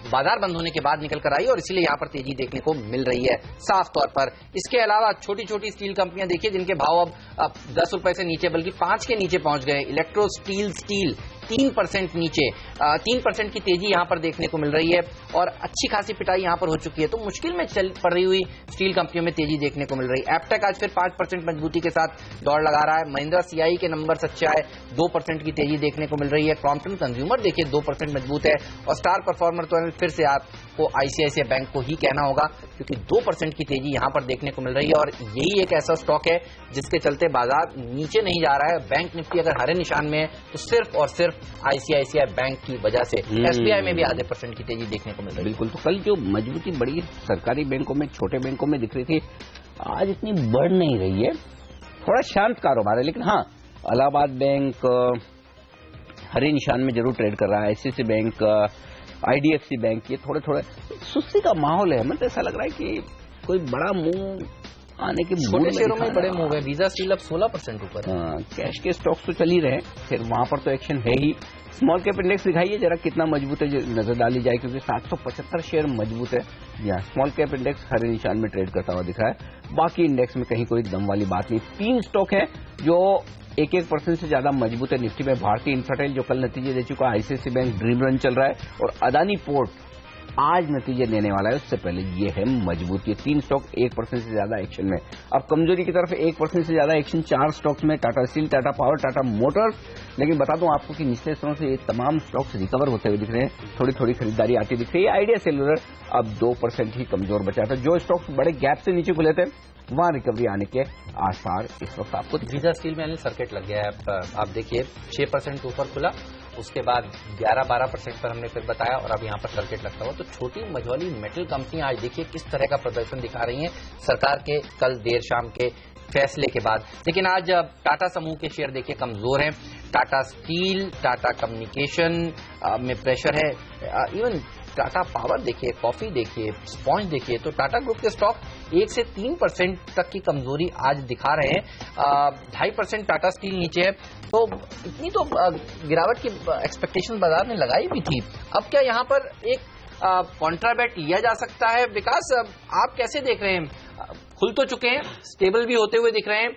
बाजार बंद होने के बाद निकल कर आई, और इसीलिए यहां पर तेजी देखने को मिल रही है साफ तौर पर। इसके अलावा छोटी छोटी स्टील कंपनियां देखिए जिनके भाव अब 10 रुपए से नीचे बल्कि 5 के नीचे पहुंच गए। इलेक्ट्रो स्टील 3% नीचे, 3% की तेजी यहां पर देखने को मिल रही है और अच्छी खासी पिटाई यहां पर हो चुकी है। तो मुश्किल में चल पड़ रही हुई स्टील कंपनियों में तेजी देखने को मिल रही है। एप्टेक आज फिर 5% मजबूती के साथ दौड़ लगा रहा है। महिंद्रा सीआई के नंबर अच्छे आए, 2% की तेजी देखने को मिल रही है। क्रॉम्पटन कंज्यूमर देखिए 2% मजबूत है और स्टार परफॉर्मर तो फिर से आपको आईसीआईसीआई बैंक को ही कहना होगा क्योंकि 2% की तेजी यहां पर देखने को मिल रही है और यही एक ऐसा स्टॉक है जिसके चलते बाजार नीचे नहीं जा रहा है। बैंक निफ्टी अगर हरे निशान में है तो सिर्फ और सिर्फ आईसीआईसीआई बैंक की वजह से। एसबीआई में भी आधे % की तेजी देखने को मिल रही है। बिल्कुल, तो कल जो मजबूती बड़ी सरकारी बैंकों में, छोटे बैंकों में दिख रही थी, आज इतनी बढ़ नहीं रही है, थोड़ा शांत कारोबार है। लेकिन हाँ, इलाहाबाद बैंक हरे निशान में जरूर ट्रेड कर रहा है, आईसीआईसीआई बैंक, आईडीएफसी बैंक, ये थोड़े थोड़े सुस्ती का माहौल है। मतलब ऐसा लग रहा है कि कोई बड़ा मूव आने के छोटे शेयरों में बड़े मूव है। वीजा स्टील अब 16% ऊपर है। कैश के स्टॉक्स तो चल ही रहे, फिर वहां पर तो एक्शन है ही। स्मॉल कैप इंडेक्स दिखाइए जरा कितना मजबूत है, नजर डाली जाए, क्योंकि 775 शेयर मजबूत है। यहाँ स्मॉल कैप इंडेक्स हरे निशान में ट्रेड करता हुआ दिख रहा है। बाकी इंडेक्स में कहीं कोई दम वाली बात नहीं। 3 स्टॉक है जो 1% से ज्यादा मजबूत है निफ्टी में। भारतीय इंफ्राटेल जो कल नतीजे दे चुका है, आईसीआईसीआई बैंक ड्रीम रन चल रहा है और अदानी पोर्ट आज नतीजे देने वाला है। उससे पहले ये है मजबूत। ये 3 स्टॉक 1% से ज्यादा एक्शन में। अब कमजोरी की तरफ 1% से ज्यादा एक्शन 4 स्टॉक्स में, Tata steel, Tata power, Tata Motors. लेकिन बता दूं आपको कि निचले स्तरों से ये तमाम स्टॉक्स रिकवर होते हुए दिख रहे हैं, थोड़ी थोड़ी खरीदारी आती दिख रही है। आइडिया सेल्युलर अब 2% ही कमजोर बचा था। जो स्टॉक्स बड़े गैप से नीचे खुले थे वहां रिकवरी आने के आसार इस वक्त आपको। वीजा स्टील में सर्किट लग गया है। आप देखिए 6% ऊपर खुला, उसके बाद 11-12% पर हमने फिर बताया और अब यहाँ पर सर्किट लगता हुआ। तो छोटी मझौली मेटल कंपनी आज देखिए किस तरह का प्रदर्शन दिखा रही हैं सरकार के कल देर शाम के फैसले के बाद। लेकिन आज टाटा समूह के शेयर देखिए कमजोर हैं। टाटा स्टील, टाटा कम्युनिकेशन में प्रेशर है। इवन टाटा पावर देखिए, कॉफी देखिए, स्पॉन्ज देखिए। तो टाटा ग्रुप के स्टॉक 1 से 3% तक की कमजोरी आज दिखा रहे हैं। 2.5% टाटा स्टील नीचे है। तो इतनी तो गिरावट की एक्सपेक्टेशन बाजार ने लगाई भी थी। अब क्या यहाँ पर एक कॉन्ट्राबेट लिया जा सकता है? विकास, आप कैसे देख रहे हैं? खुल तो चुके हैं, स्टेबल भी होते हुए दिख रहे हैं।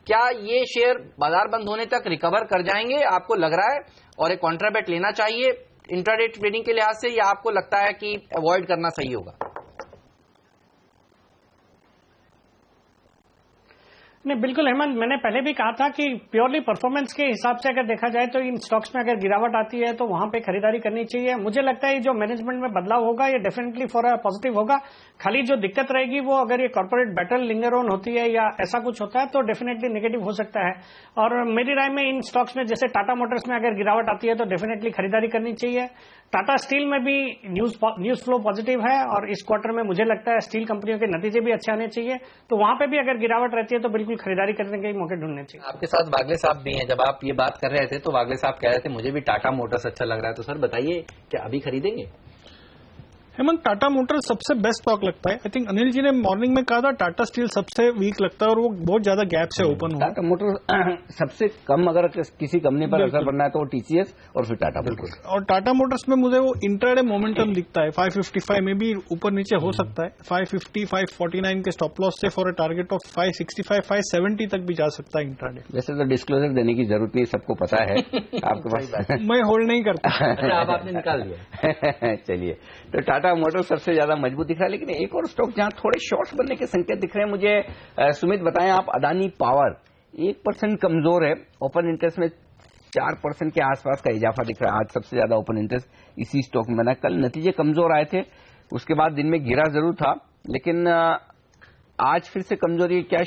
क्या ये शेयर बाजार बंद होने तक रिकवर कर जाएंगे, आपको लग रहा है? और एक कॉन्ट्राबेट लेना चाहिए इंट्राडे ट्रेडिंग के लिहाज से, या आपको लगता है कि अवॉइड करना सही होगा? नहीं, बिल्कुल हेमंत, मैंने पहले भी कहा था कि प्योरली परफॉर्मेंस के हिसाब से अगर देखा जाए तो इन स्टॉक्स में अगर गिरावट आती है तो वहां पे खरीदारी करनी चाहिए। मुझे लगता है जो मैनेजमेंट में बदलाव होगा ये डेफिनेटली फॉर अ पॉजिटिव होगा। खाली जो दिक्कत रहेगी वो अगर ये कॉर्पोरेट बैटल लिंगर ऑन होती है या ऐसा कुछ होता है तो डेफिनेटली नेगेटिव हो सकता है। और मेरी राय में इन स्टॉक्स में जैसे टाटा मोटर्स में अगर गिरावट आती है तो डेफिनेटली खरीदारी करनी चाहिए। टाटा स्टील में भी न्यूज फ्लो पॉजिटिव है और इस क्वार्टर में मुझे लगता है स्टील कंपनियों के नतीजे भी अच्छे आने चाहिए। तो वहां पे भी अगर गिरावट रहती है तो बिल्कुल खरीदारी करने के मौके ढूंढने चाहिए। आपके साथ वागले साहब भी हैं। जब आप ये बात कर रहे थे तो वागले साहब कह रहे थे मुझे भी टाटा मोटर्स अच्छा लग रहा है। तो सर बताइए, क्या अभी खरीदेंगे? हेमंत, टाटा मोटर्स सबसे बेस्ट स्टॉक लगता है। आई थिंक अनिल जी ने मॉर्निंग में कहा था टाटा स्टील सबसे वीक लगता है और वो बहुत ज्यादा गैप से ओपन हुआ। टाटा मोटर्स सबसे कम अगर किसी कंपनी पर असर पड़ना है तो टीसीएस और फिर टाटा। बिल्कुल। और टाटा मोटर्स में मुझे वो इंट्राडे मोमेंटम दिखता है। 555 में भी ऊपर नीचे हो सकता है। 550, 549 के स्टॉप लॉस से फॉर अ टारगेट ऑफ 565, 570 तक भी जा सकता है इंट्राडे। वैसे तो डिस्क्लोजर देने की जरूरत नहीं, सबको पता है आपके पास। मैं होल्ड नहीं करता। अब आपने निकाल दिया। चलिए, तो टाटा मोटर्स सबसे ज्यादा मजबूत दिख रहा है। लेकिन एक और स्टॉक जहां थोड़े शॉर्ट्स बनने के संकेत दिख रहे हैं मुझे, सुमित बताएं आप। अदानी पावर 1% कमजोर है। ओपन इंटरेस्ट में 4% के आसपास का इजाफा दिख रहा है। आज सबसे ज्यादा ओपन इंटरेस्ट इसी स्टॉक में बना। कल नतीजे कमजोर आए थे, उसके बाद दिन में गिरा जरूर था, लेकिन आज फिर से कमजोरी। क्या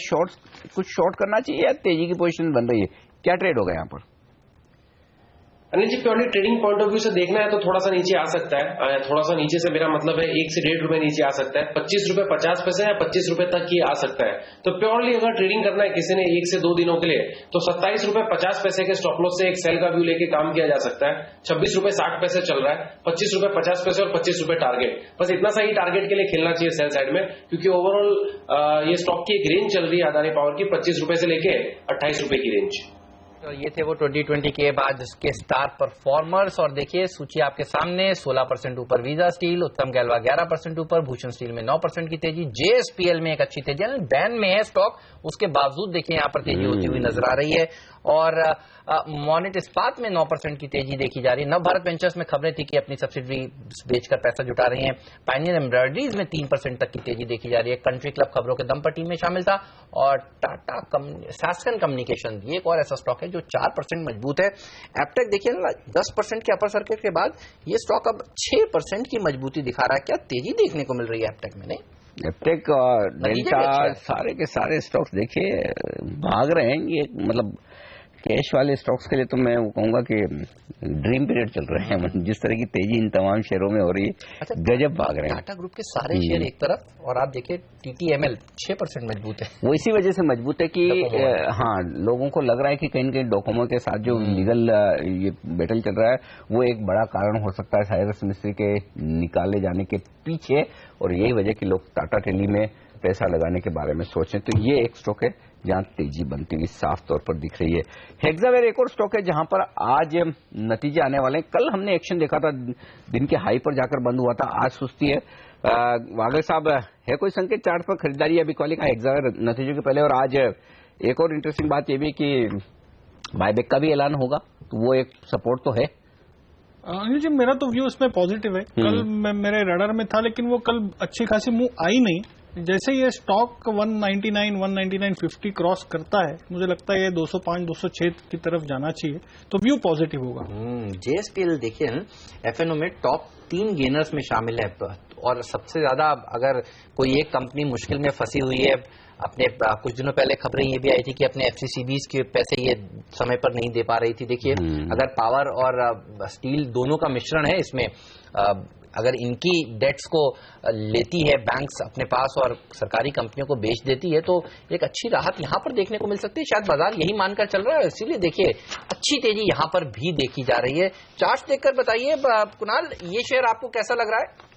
कुछ शॉर्ट करना चाहिए या तेजी की पोजीशन बन रही है? क्या ट्रेड होगा यहाँ पर? Anil ji, purely trading point of view से देखना है तो थोड़ा सा नीचे आ सकता है। थोड़ा सा नीचे से मेरा मतलब है 1 से 1.5 रुपए नीचे आ सकता है। 25 रुपए 50 पैसे या 25 रुपए तक ही आ सकता है। तो प्योरली अगर ट्रेडिंग करना है किसी ने 1 से 2 दिनों के लिए तो 27 रुपए 50 पैसे के स्टॉप लॉस से एक सेल का व्यू लेके काम किया जा सकता है। 26 रुपए 60 पैसे चल रहा है। 25 रुपए 50 पैसे और 25 रुपए टारगेट। बस इतना सा ही टारगेट के लिए खेलना चाहिए सेल साइड में, क्योंकि ओवरऑल ये स्टॉक की एक रेंज चल रही है अदानी पावर की 25 रुपए से लेके 28 रुपए की रेंज। तो ये थे वो 2020 के बाद के स्टार परफॉर्मर्स और देखिए सूची आपके सामने 16% ऊपर वीजा स्टील, उत्तम गैल्वा 11% ऊपर, भूषण स्टील में 9% की तेजी, जेएसपीएल में एक अच्छी तेजी, बैन में है स्टॉक, उसके बावजूद देखिए यहाँ पर तेजी होती हुई नजर आ रही है। और मोनेट इस्पात में 9% की तेजी देखी जा रही है। नवभारत वेंचर्स में खबरें थी कि अपनी सब्सिडरी बेचकर पैसा जुटा रही हैं। पायनियर एम्ब्रॉयडरीज में 3% तक की तेजी देखी जा रही है। कंट्री क्लब खबरों के दम पर टीम में शामिल था। और टाटा सैस्कन कम्युनिकेशन ये एक और ऐसा स्टॉक है जो 4% मजबूत है। एप्टेक देखिए ना 10% के अपर सर्किट के बाद ये स्टॉक अब 6% की मजबूती दिखा रहा है। क्या तेजी देखने को मिल रही है एप्टेक में? एप्टेक और डेल्टा सारे के सारे स्टॉक्स देखिए भाग रहे हैं। ये मतलब कैश वाले स्टॉक्स के लिए तो मैं वो कहूंगा कि ड्रीम पीरियड चल रहे हैं। जिस तरह की तेजी इन तमाम शेयरों में हो रही है, गजब भाग रहे हैं। टाटा ग्रुप के सारे शेयर एक तरफ और आप देखिए टीटीएमएल 6% मजबूत है। वो इसी वजह से मजबूत है कि हाँ लोगों को लग रहा है कि कहीं न कहीं डोकोमो के साथ जो लीगल ये बैटल चल रहा है वो एक बड़ा कारण हो सकता है साइरस मिस्त्री के निकाले जाने के पीछे, और यही वजह कि लोग टाटा टेली में पैसा लगाने के बारे में सोचें। तो ये एक स्टॉक है जहां तेजी बनती हुई साफ तौर पर दिख रही है। हेक्सावेयर एक और स्टॉक है जहां पर आज नतीजे आने वाले हैं। कल हमने एक्शन देखा था, दिन के हाई पर जाकर बंद हुआ था, आज सुस्ती है। वागल साहब है कोई संकेत चार्ट पर खरीदारी अभी क्वालिक हेक्सावेयर नतीजों के पहले? और आज एक और इंटरेस्टिंग बात यह भी कि बायबैक का भी ऐलान होगा, तो वो एक सपोर्ट तो है। अनिल जी मेरा तो व्यू इसमें पॉजिटिव है। कल मेरे रडार में था, लेकिन वो कल अच्छी खासी मूव आई नहीं। जैसे ये स्टॉक 199, 199.50 क्रॉस करता है, मुझे लगता है ये 205, 206 की तरफ जाना चाहिए, तो व्यू पॉजिटिव होगा। जेएसपीएल देखिए एफएनओ में टॉप 3 गेनर्स में शामिल है। और सबसे ज्यादा अगर कोई एक कंपनी मुश्किल में फंसी हुई है, अपने कुछ दिनों पहले खबरें ये भी आई थी कि अपने एफसीसीबीज के पैसे ये समय पर नहीं दे पा रही थी। देखिए अगर पावर और स्टील दोनों का मिश्रण है इसमें, अगर इनकी डेट्स को लेती है बैंक्स अपने पास और सरकारी कंपनियों को बेच देती है, तो एक अच्छी राहत यहां पर देखने को मिल सकती है। शायद बाजार यही मानकर चल रहा है, इसीलिए देखिए अच्छी तेजी यहां पर भी देखी जा रही है। चार्ट देखकर बताइए कुणाल, ये शेयर आपको कैसा लग रहा है?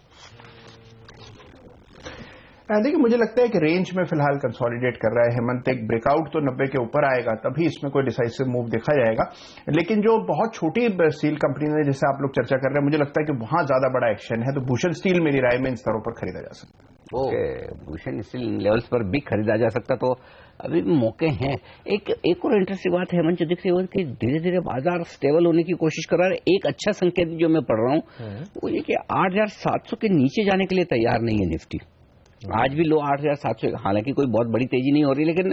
देखिए मुझे लगता है कि रेंज में फिलहाल कंसोलिडेट कर रहा है हेमंत। एक ब्रेकआउट तो 90 के ऊपर आएगा तभी इसमें कोई डिसाइसिव मूव देखा जाएगा। लेकिन जो बहुत छोटी स्टील कंपनी है जैसे आप लोग चर्चा कर रहे हैं, मुझे लगता है कि वहां ज्यादा बड़ा एक्शन है, तो भूषण स्टील मेरी राय में इन स्तरों पर खरीदा जा सकता है। भूषण स्टील लेवल्स पर भी खरीदा जा सकता, तो अभी भी मौके हैं। एक और इंटरेस्टिंग बात हेमंत जो दिख रही है कि धीरे धीरे बाजार स्टेबल होने की कोशिश कर रहा है। एक अच्छा संकेत जो मैं पढ़ रहा हूँ वो ये कि 8,700 के नीचे जाने के लिए तैयार नहीं है निफ्टी। आज भी लो 8,700, हालांकि कोई बहुत बड़ी तेजी नहीं हो रही, लेकिन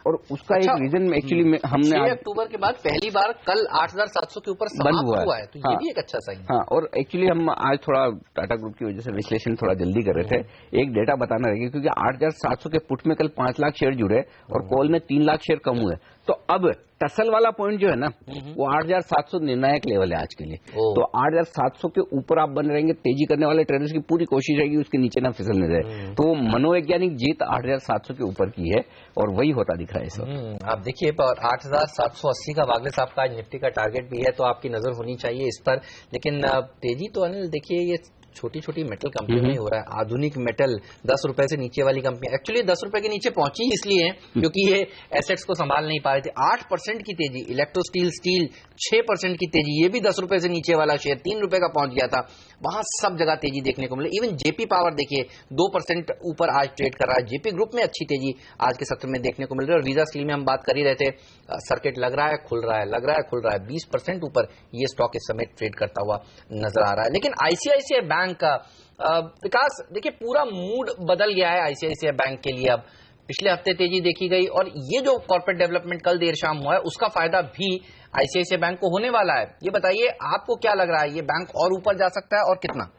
और उसका एक रीजन एक्चुअली हमने 6 अक्टूबर के बाद पहली बार कल 8,700 के ऊपर बंद हुआ है, तो ये भी एक अच्छा साइन है। हाँ, और एक्चुअली हम आज थोड़ा टाटा ग्रुप की वजह से विश्लेषण थोड़ा जल्दी कर रहे थे। एक डेटा बताना रहेगा, क्योंकि 8,700 के पुट में कल 5 लाख शेयर जुड़े और कॉल में 3 लाख शेयर कम हुए, तो अब टसल वाला पॉइंट जो है ना वो 8,700 निर्णायक लेवल है आज के लिए। तो 8,700 के ऊपर आप बन रहेंगे, तेजी करने वाले ट्रेडर्स की पूरी कोशिश रहेगी उसके नीचे ना फिसलने जाए। तो मनोवैज्ञानिक जीत 8,700 के ऊपर की है और वही होता दिख रहा है सर। आप देखिए 8,780 का वागले साहब का निफ्टी का टारगेट भी है, तो आपकी नजर होनी चाहिए इस पर। लेकिन तेजी तो अनिल देखिए ये छोटी छोटी मेटल कंपनियों में हो रहा है। आधुनिक मेटल 10 रुपए से नीचे वाली कंपनी एक्चुअली 10 रुपए के नीचे पहुंची इसलिए है क्योंकि ये एसेट्स को संभाल नहीं पा रहे थे। 8% की तेजी। इलेक्ट्रो स्टील 6% की तेजी, ये भी 10 रुपए से नीचे वाला शेयर 3 रुपए का पहुंच गया था। वहां सब जगह तेजी देखने को मिले। इवन जेपी पावर देखिए 2% ऊपर आज ट्रेड कर रहा है। जेपी ग्रुप में अच्छी तेजी आज के सत्र में देखने को मिल रही है। और वीजा स्टील में हम बात कर ही रहे थे, सर्किट लग रहा है खुल रहा है, लग रहा है खुल रहा है। 20% ऊपर ये स्टॉक इस समय ट्रेड करता हुआ नजर आ रहा है। लेकिन आईसीआईसीआई बैंक का विकास देखिए पूरा मूड बदल गया है आईसीआईसीआई बैंक के लिए। अब पिछले हफ्ते तेजी देखी गई और ये जो कॉर्पोरेट डेवलपमेंट कल देर शाम हुआ है उसका फायदा भी आईसीआईसीआई बैंक को होने वाला है। ये बताइए आपको क्या लग रहा है, ये बैंक और ऊपर जा सकता है और कितना?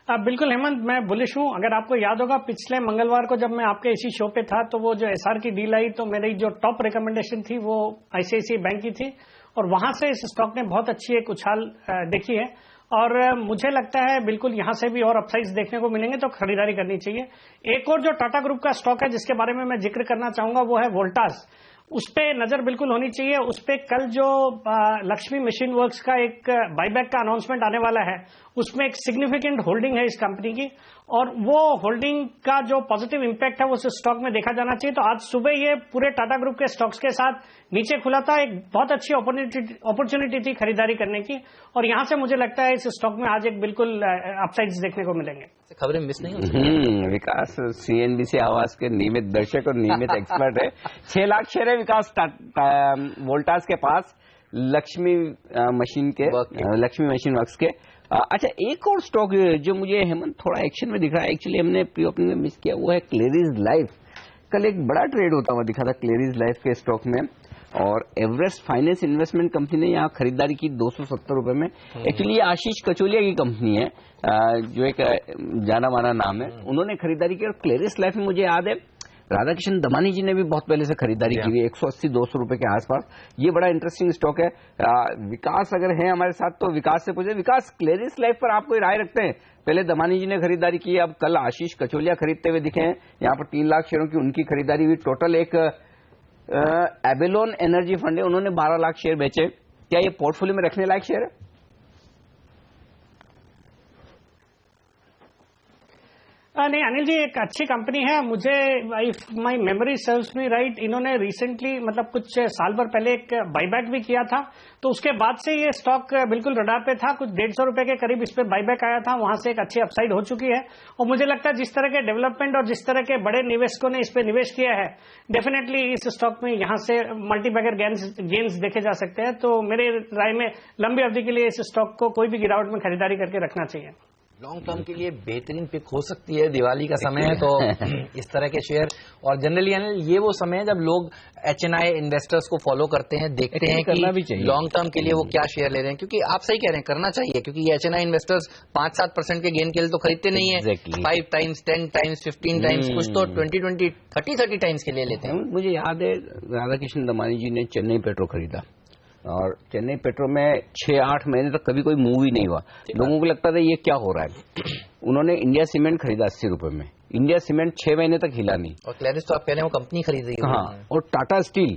बिल्कुल हेमंत, मैं बुलिश हूं। अगर आपको याद होगा पिछले मंगलवार को जब मैं आपके इसी शो पे था तो वो जो एसआर की डील आई तो मेरी जो टॉप रिकमेंडेशन थी वो आईसीआईसीआई बैंक की थी और वहां से इस स्टॉक ने बहुत अच्छी एक उछाल देखी है और मुझे लगता है बिल्कुल यहां से भी और अपसाइड्स देखने को मिलेंगे तो खरीदारी करनी चाहिए। एक और जो टाटा ग्रुप का स्टॉक है जिसके बारे में मैं जिक्र करना चाहूंगा वो है वोल्टास। उस पे नजर बिल्कुल होनी चाहिए। उस पे कल जो लक्ष्मी मशीन वर्क्स का एक बायबैक का अनाउंसमेंट आने वाला है, उसमें एक सिग्निफिकेंट होल्डिंग है इस कंपनी की, और वो होल्डिंग का जो पॉजिटिव इंपैक्ट है वो उस स्टॉक में देखा जाना चाहिए। तो आज सुबह ये पूरे टाटा ग्रुप के स्टॉक्स के साथ नीचे खुला था, एक बहुत अच्छी अपॉर्चुनिटी थी खरीदारी करने की, और यहां से मुझे लगता है इस स्टॉक में आज एक बिल्कुल अपसाइड्स देखने को मिलेंगे। खबरें मिस नहीं होती। विकास सीएनबीसी आवाज के नियमित दर्शक और नियमित एक्सपर्ट है। 6 लाख शेयर है विकास वोल्टास के पास, लक्ष्मी मशीन वर्क्स के। अच्छा, एक और स्टॉक जो मुझे हेमंत थोड़ा एक्शन में दिख रहा है, एक्चुअली हमने प्री ओपनिंग में मिस किया, वो है क्लेरिज लाइफ। कल एक बड़ा ट्रेड होता हुआ दिखा था क्लेरिज लाइफ के स्टॉक में, और एवरेस्ट फाइनेंस इन्वेस्टमेंट कंपनी ने यहाँ खरीदारी की 270 रुपए में। एक्चुअली ये आशीष कचोलिया की कंपनी है, जो एक जाना माना नाम है, उन्होंने खरीदारी की। और क्लेरिज लाइफ में मुझे याद है राधाकिशन दमानी जी ने भी बहुत पहले से खरीदारी की हुई है, 180-200 रुपए के आसपास। ये बड़ा इंटरेस्टिंग स्टॉक है। विकास अगर है हमारे साथ तो विकास से पूछे, विकास क्लेरिज लाइफ पर आप कोई राय रखते हैं? पहले दमानी जी ने खरीदारी की, अब कल आशीष कचोलिया खरीदते हुए दिखे हैं। यहाँ पर 3 लाख शेयरों की उनकी खरीदारी हुई। टोटल एक एबेलोन एनर्जी फंड है, उन्होंने 12 लाख शेयर बेचे। क्या ये पोर्टफोलियो में रखने लायक शेयर है? नहीं अनिल जी, एक अच्छी कंपनी है। मुझे my memory serves me right, इन्होंने रिसेंटली मतलब कुछ साल भर पहले एक बाईबैक भी किया था, तो उसके बाद से ये स्टॉक बिल्कुल रडार पे था। कुछ 150 रुपए के करीब इस पे बाईबैक आया था, वहां से एक अच्छी अपसाइड हो चुकी है। और मुझे लगता है जिस तरह के डेवलपमेंट और जिस तरह के बड़े निवेशकों ने इस पे निवेश किया है, डेफिनेटली इस स्टॉक में यहां से मल्टीबैगर गेन्स देखे जा सकते हैं। तो मेरे राय में लंबी अवधि के लिए इस स्टॉक को कोई भी गिरावट में खरीदारी करके रखना चाहिए। लॉन्ग टर्म के लिए बेहतरीन पिक हो सकती है। दिवाली का समय है तो इस तरह के शेयर, और जनरली ये वो समय है जब लोग HNI इन्वेस्टर्स को फॉलो करते हैं, देखते हैं कि लॉन्ग टर्म के लिए वो क्या शेयर ले रहे हैं। क्योंकि आप सही कह रहे हैं, करना चाहिए, क्योंकि ये HNI इन्वेस्टर्स 5-7% के गेन के लिए तो खरीदते नहीं है। 5 टाइम्स, 10 टाइम्स, 15 टाइम्स, कुछ तो 20, 30 टाइम्स के लिए लेते हैं। मुझे याद है राधाकिशन दमानी जी ने चेन्नई पेट्रो खरीदा, और चेन्नई पेट्रो में 6-8 महीने तक कभी कोई मूव ही नहीं हुआ। लोगों को लगता था ये क्या हो रहा है। उन्होंने इंडिया सीमेंट खरीदा 80 रुपए में, इंडिया सीमेंट 6 महीने तक हिला नहीं। और क्लैरिस तो आप कह रहे हैं वो कंपनी खरीद रही है। हाँ, और टाटा स्टील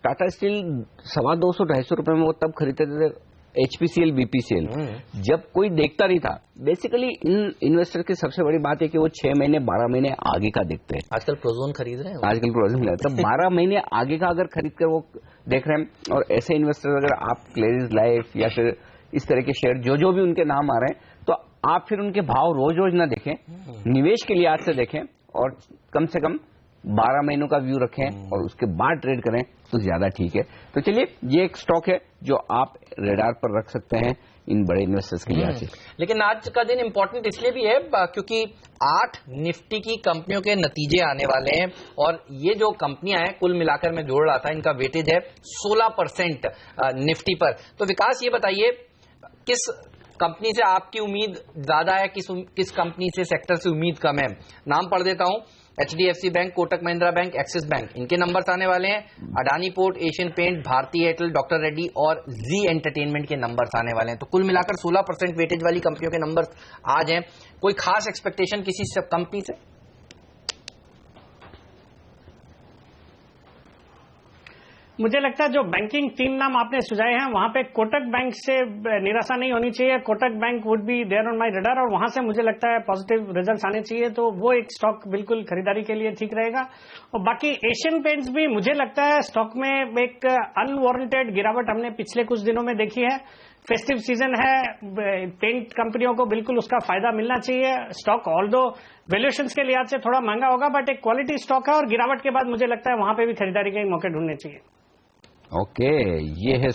250-250 रुपए में वो तब खरीदते थे। HPCL, BPCL जब कोई देखता नहीं था। बेसिकली इन इन्वेस्टर की सबसे बड़ी बात है कि वो 6 महीने 12 महीने आगे का देखते हैं। आजकल प्रोजोन खरीद रहे हैं, आजकल प्रोजोन है, तो 12 महीने आगे का अगर खरीद कर वो देख रहे हैं। और ऐसे इन्वेस्टर अगर आप क्लेरिज लाइफ या फिर इस तरह के शेयर जो भी उनके नाम आ रहे हैं, तो आप फिर उनके भाव रोज रोज ना देखें, निवेश के लिहाज से देखें, और कम से कम 12 महीनों का व्यू रखें और उसके बाद ट्रेड करें तो ज्यादा ठीक है। तो चलिए, ये एक स्टॉक है जो आप रेडार पर रख सकते हैं इन बड़े इन्वेस्टर्स के लिहाज से। लेकिन आज का दिन इंपॉर्टेंट इसलिए भी है क्योंकि 8 निफ्टी की कंपनियों के नतीजे आने वाले हैं, और ये जो कंपनियां हैं कुल मिलाकर मैं जोड़ रहा था, इनका वेटेज है 16% निफ्टी पर। तो विकास, ये बताइए किस कंपनी से आपकी उम्मीद ज्यादा है, किस कंपनी से, सेक्टर से उम्मीद कम है? नाम पढ़ देता हूं। HDFC bank, Kotak Mahindra bank, axis bank, इनके नंबर्स आने वाले हैं। अडानी पोर्ट, एशियन पेंट, भारतीय एयरटेल, डॉक्टर रेड्डी और जी एंटरटेनमेंट के नंबर्स आने वाले हैं। तो कुल मिलाकर 16% वेटेज वाली कंपनियों के नंबर्स आज हैं। कोई खास एक्सपेक्टेशन किसी कंपनी से? मुझे लगता है जो बैंकिंग 3 नाम आपने सुझाए हैं, वहां पे कोटक बैंक से निराशा नहीं होनी चाहिए। Kotak bank would be there on my radar, और वहां से मुझे लगता है पॉजिटिव रिजल्ट्स आने चाहिए, तो वो एक स्टॉक बिल्कुल खरीदारी के लिए ठीक रहेगा। और बाकी एशियन पेंट्स भी मुझे लगता है स्टॉक में एक अनवारंटेड गिरावट हमने पिछले कुछ दिनों में देखी है। फेस्टिव सीजन है, पेंट कंपनियों को बिल्कुल उसका फायदा मिलना चाहिए। स्टॉक ऑल्दो वैल्यूएशंस के लिहाज से थोड़ा महंगा होगा, बट एक क्वालिटी स्टॉक है, और गिरावट के बाद मुझे लगता है वहां पे भी खरीदारी के मौके ढूंढने चाहिए। ओके, ये है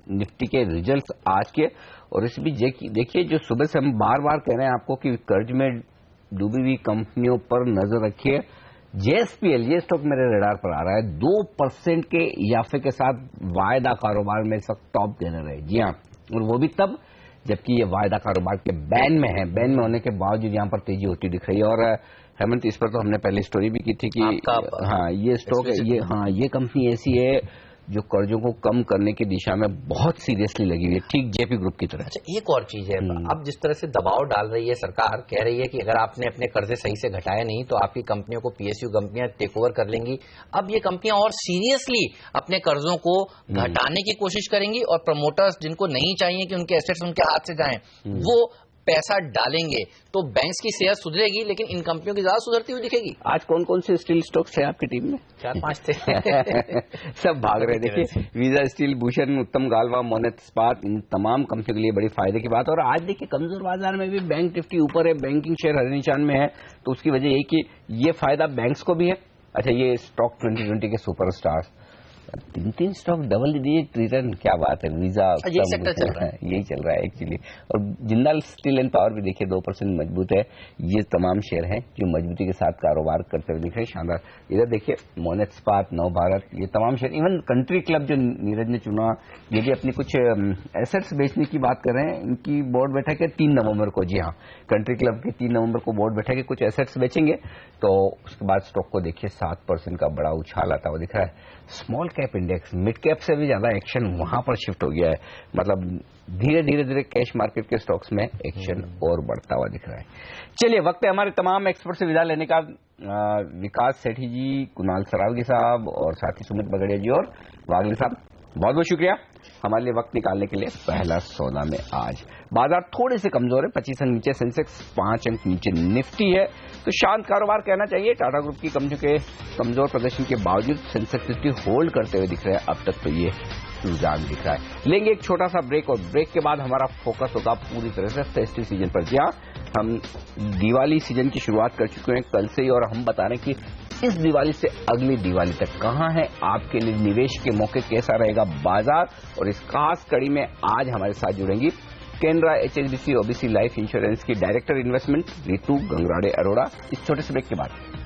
निफ्टी के रिजल्ट्स आज के। और इस भी देखिए, जो सुबह से हम बार बार कह रहे हैं आपको कि कर्ज में डूबी हुई कंपनियों पर नजर रखिए। JSPL, ये स्टॉक मेरे रडार पर आ रहा है, 2% के इजाफे के साथ वायदा कारोबार में इस वक्त टॉप गेनर है। जी हाँ, और वो भी तब जबकि ये वायदा कारोबार के बैन में है। बैन में होने के बावजूद यहाँ पर तेजी होती दिख रही है। और हेमंत, इस पर तो हमने पहले स्टोरी भी की थी कि हाँ, ये स्टॉक, ये कंपनी ऐसी है जो कर्जों को कम करने की दिशा में बहुत सीरियसली लगी हुई है, ठीक जेपी ग्रुप की तरह। अच्छा, एक और चीज है, अब जिस तरह से दबाव डाल रही है सरकार, कह रही है कि अगर आपने अपने कर्जे सही से घटाए नहीं तो आपकी कंपनियों को पीएसयू कंपनियां टेक ओवर कर लेंगी। अब ये कंपनियां और सीरियसली अपने कर्जों को घटाने की कोशिश करेंगी और प्रमोटर्स जिनको नहीं चाहिए कि उनके एसेट्स उनके हाथ से जाएं, वो पैसा डालेंगे, तो बैंक्स की सेहत सुधरेगी, लेकिन इन कंपनियों की ज्यादा सुधरती हुई दिखेगी। आज कौन कौन से स्टील स्टॉक्स है आपकी टीम में? 4-5 थे। सब भाग रहे हैं। देखिए, वीजा स्टील, भूषण, उत्तम गालवा, मोनेट इस्पात, इन तमाम कंपनियों के लिए बड़ी फायदे की बात है। और आज देखिए कमजोर बाजार में भी बैंक निफ्टी ऊपर है, बैंकिंग शेयर हरे निशान में है, तो उसकी वजह यही कि ये फायदा बैंक्स को भी है। अच्छा, ये स्टॉक 2020 के superstars 3 stock double digit return, क्या बात है। वीजा यही सेक्टर चल रहा है, यही चल रहा है एक्चुअली। और जिंदाल स्टील एंड पावर भी देखिए 2% मजबूत है। ये तमाम शेयर हैं जो मजबूती के साथ कारोबार करते हुए दिख रहे हैं, शानदार। इधर देखिए मोनेट इस्पात, नव भारत, ये तमाम शेयर, इवन कंट्री क्लब जो नीरज ने चुना, ये भी अपनी कुछ एसेट्स बेचने की बात कर रहे हैं। इनकी बोर्ड बैठक है 3 नवंबर को। जी हाँ, कंट्री क्लब की 3 नवंबर को बोर्ड बैठक है, कुछ एसेट्स बेचेंगे, तो उसके बाद स्टॉक को देखिए 7% का बड़ा उछाल आता हुआ दिख रहा है। Small cap index, mid cap से भी ज्यादा एक्शन वहां पर शिफ्ट हो गया है, मतलब धीरे धीरे कैश मार्केट के स्टॉक्स में एक्शन और बढ़ता हुआ दिख रहा है। चलिए, वक्त है हमारे तमाम एक्सपर्ट से विदा लेने का। विकास सेठी जी, कुणाल सरावगी साहब और साथी सुमित बगड़िया जी और वागले साहब, बहुत बहुत शुक्रिया हमारे लिए वक्त निकालने के लिए। पहला सौदा में आज बाजार थोड़े से कमजोर है, 25 अंक नीचे सेंसेक्स, 5 अंक नीचे निफ्टी है, तो शांत कारोबार कहना चाहिए। टाटा ग्रुप की कंपनियों के कमजोर प्रदर्शन के बावजूद सेंसेक्स निफ्टी होल्ड करते हुए दिख रहे हैं। अब तक तो ये रुझान दिख रहा है। लेंगे एक छोटा सा ब्रेक और ब्रेक के बाद हमारा फोकस होगा पूरी तरह से फेस्टिव सीजन पर। जी हाँ, हम दिवाली सीजन की शुरुआत कर चुके हैं कल से ही, और हम बता रहे हैं कि इस दिवाली से अगली दिवाली तक कहां है आपके लिए निवेश के मौके, कैसा रहेगा बाजार। और इस खास कड़ी में आज हमारे साथ जुड़ेंगी Canara HSBC OBC life insurance की डायरेक्टर इन्वेस्टमेंट रितु गंगराड़े अरोड़ा, इस छोटे से ब्रेक के बाद।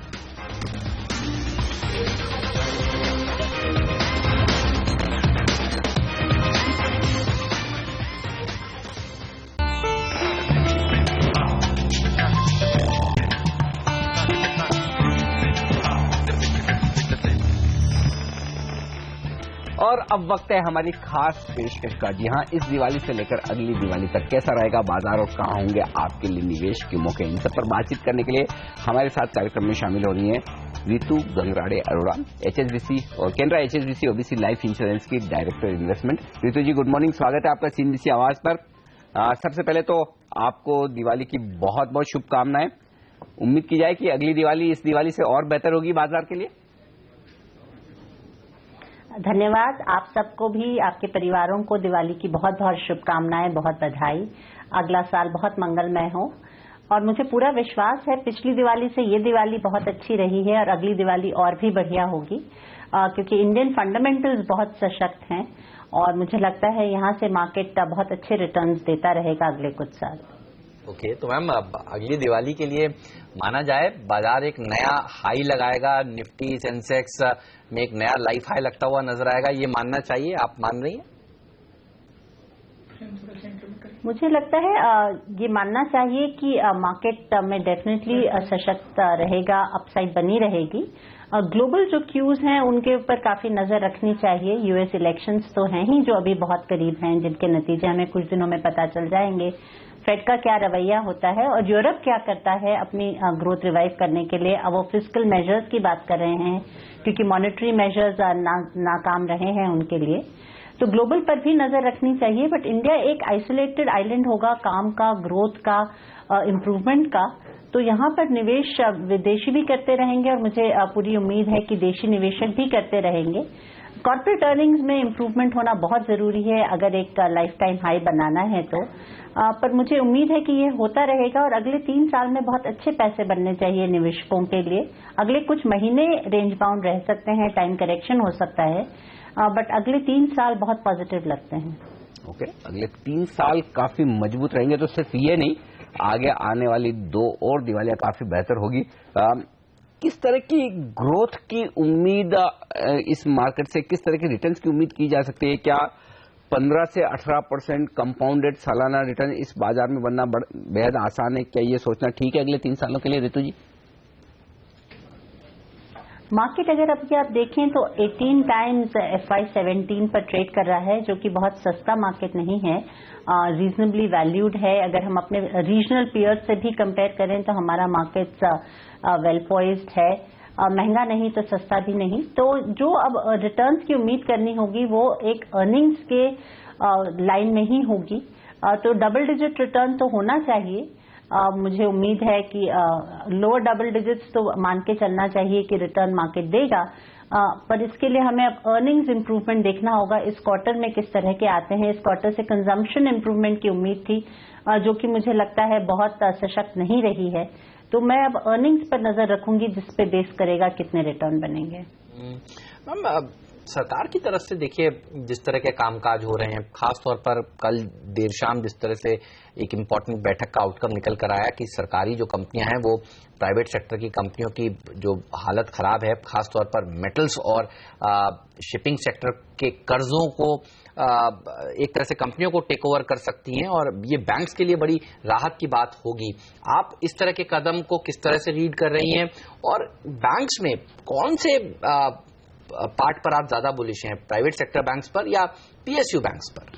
और अब वक्त है हमारी खास पेशकश का। जी हाँ, इस दिवाली से लेकर अगली दिवाली तक कैसा रहेगा बाजार और कहां होंगे आपके लिए निवेश के मौके, इन सब पर बातचीत करने के लिए हमारे साथ कार्यक्रम में शामिल हो रही हैं रितु गंगराड़े अरोड़ा, HSBC और Canara HSBC OBC life insurance की डायरेक्टर इन्वेस्टमेंट। रितु जी, गुड मॉर्निंग, स्वागत है आपका CNBC आवाज पर। सबसे पहले तो आपको दिवाली की बहुत बहुत शुभकामनाएं। उम्मीद की जाए कि अगली दिवाली इस दिवाली से और बेहतर होगी बाजार के लिए। धन्यवाद। आप सबको भी, आपके परिवारों को दिवाली की बहुत बहुत शुभकामनाएं, बहुत बधाई। अगला साल बहुत मंगलमय हो। और मुझे पूरा विश्वास है पिछली दिवाली से ये दिवाली बहुत अच्छी रही है और अगली दिवाली और भी बढ़िया होगी, क्योंकि इंडियन फंडामेंटल्स बहुत सशक्त हैं और मुझे लगता है यहाँ से मार्केट बहुत अच्छे रिटर्न्स देता रहेगा अगले कुछ साल। ओके, तो मैम अगली दिवाली के लिए माना जाए बाजार एक नया हाई लगाएगा, निफ्टी सेंसेक्स में एक नया लाइफ हाई लगता हुआ नजर आएगा, ये मानना चाहिए, आप मान रही हैं? मुझे लगता है ये मानना चाहिए कि मार्केट में डेफिनेटली सशक्त रहेगा, अपसाइड बनी रहेगी। ग्लोबल जो क्यूज हैं उनके ऊपर काफी नजर रखनी चाहिए। यूएस इलेक्शंस तो हैं ही जो अभी बहुत करीब हैं, जिनके नतीजे हमें कुछ दिनों में पता चल जाएंगे। फेड का क्या रवैया होता है और यूरोप क्या करता है अपनी ग्रोथ रिवाइव करने के लिए। अब वो फिस्कल मेजर्स की बात कर रहे हैं क्योंकि मॉनेटरी मेजर्स नाकाम रहे हैं उनके लिए, तो ग्लोबल पर भी नजर रखनी चाहिए। बट इंडिया एक आइसोलेटेड आइलैंड होगा काम का, ग्रोथ का, इम्प्रूवमेंट का, तो यहाँ पर निवेश विदेशी भी करते रहेंगे और मुझे पूरी उम्मीद है कि देशी निवेशक भी करते रहेंगे। कॉर्पोरेट अर्निंग्स में इम्प्रूवमेंट होना बहुत जरूरी है अगर एक लाइफ टाइम हाई बनाना है तो, पर मुझे उम्मीद है कि ये होता रहेगा और अगले 3 साल में बहुत अच्छे पैसे बनने चाहिए निवेशकों के लिए। अगले कुछ महीने रेंज बाउंड रह सकते हैं, टाइम करेक्शन हो सकता है, बट अगले 3 साल बहुत पॉजिटिव लगते हैं। ओके, अगले 3 साल काफी मजबूत रहेंगे, तो सिर्फ ये नहीं, आगे आने वाली 2 और दिवालियां काफी बेहतर होगी। किस तरह की ग्रोथ की उम्मीद इस मार्केट से, किस तरह के रिटर्न्स की उम्मीद की जा सकती है? क्या 15 से 18% कंपाउंडेड सालाना रिटर्न इस बाजार में बनना बेहद आसान है? क्या ये सोचना ठीक है अगले 3 सालों के लिए, रितु जी? मार्केट अगर अभी आप देखें तो 18 टाइम्स FY17 पर ट्रेड कर रहा है, जो कि बहुत सस्ता मार्केट नहीं है, रीजनेबली वैल्यूड है। अगर हम अपने रीजनल पीयर्स से भी कंपेयर करें तो हमारा मार्केट वेल पॉइज्ड है, महंगा नहीं तो सस्ता भी नहीं। तो जो अब रिटर्न्स की उम्मीद करनी होगी वो एक अर्निंग्स के लाइन में ही होगी। तो डबल डिजिट रिटर्न तो होना चाहिए। मुझे उम्मीद है कि लोअर डबल डिजिट्स तो मान के चलना चाहिए कि रिटर्न मार्केट देगा, पर इसके लिए हमें अब अर्निंग्स इंप्रूवमेंट देखना होगा इस क्वार्टर में किस तरह के आते हैं। इस क्वार्टर से कंजम्पशन इंप्रूवमेंट की उम्मीद थी, जो कि मुझे लगता है बहुत सशक्त नहीं रही है। तो मैं अब अर्निंग्स पर नजर रखूंगी, जिस पे बेस करेगा कितने रिटर्न बनेंगे। मैम, सरकार की तरफ से देखिए जिस तरह के कामकाज हो रहे हैं, खासतौर पर कल देर शाम जिस तरह से एक इम्पॉर्टेंट बैठक का आउटकम निकल कर आया कि सरकारी जो कंपनियां हैं वो प्राइवेट सेक्टर की कंपनियों की जो हालत खराब है, खासतौर पर मेटल्स और शिपिंग सेक्टर के कर्जों को एक तरह से कंपनियों को टेक ओवर कर सकती हैं और ये बैंक्स के लिए बड़ी राहत की बात होगी। आप इस तरह के कदम को किस तरह से रीड कर रही हैं और बैंक्स में कौन से पार्ट पर आप ज्यादा बुलिश हैं, प्राइवेट सेक्टर बैंक्स पर या PSU बैंक्स पर?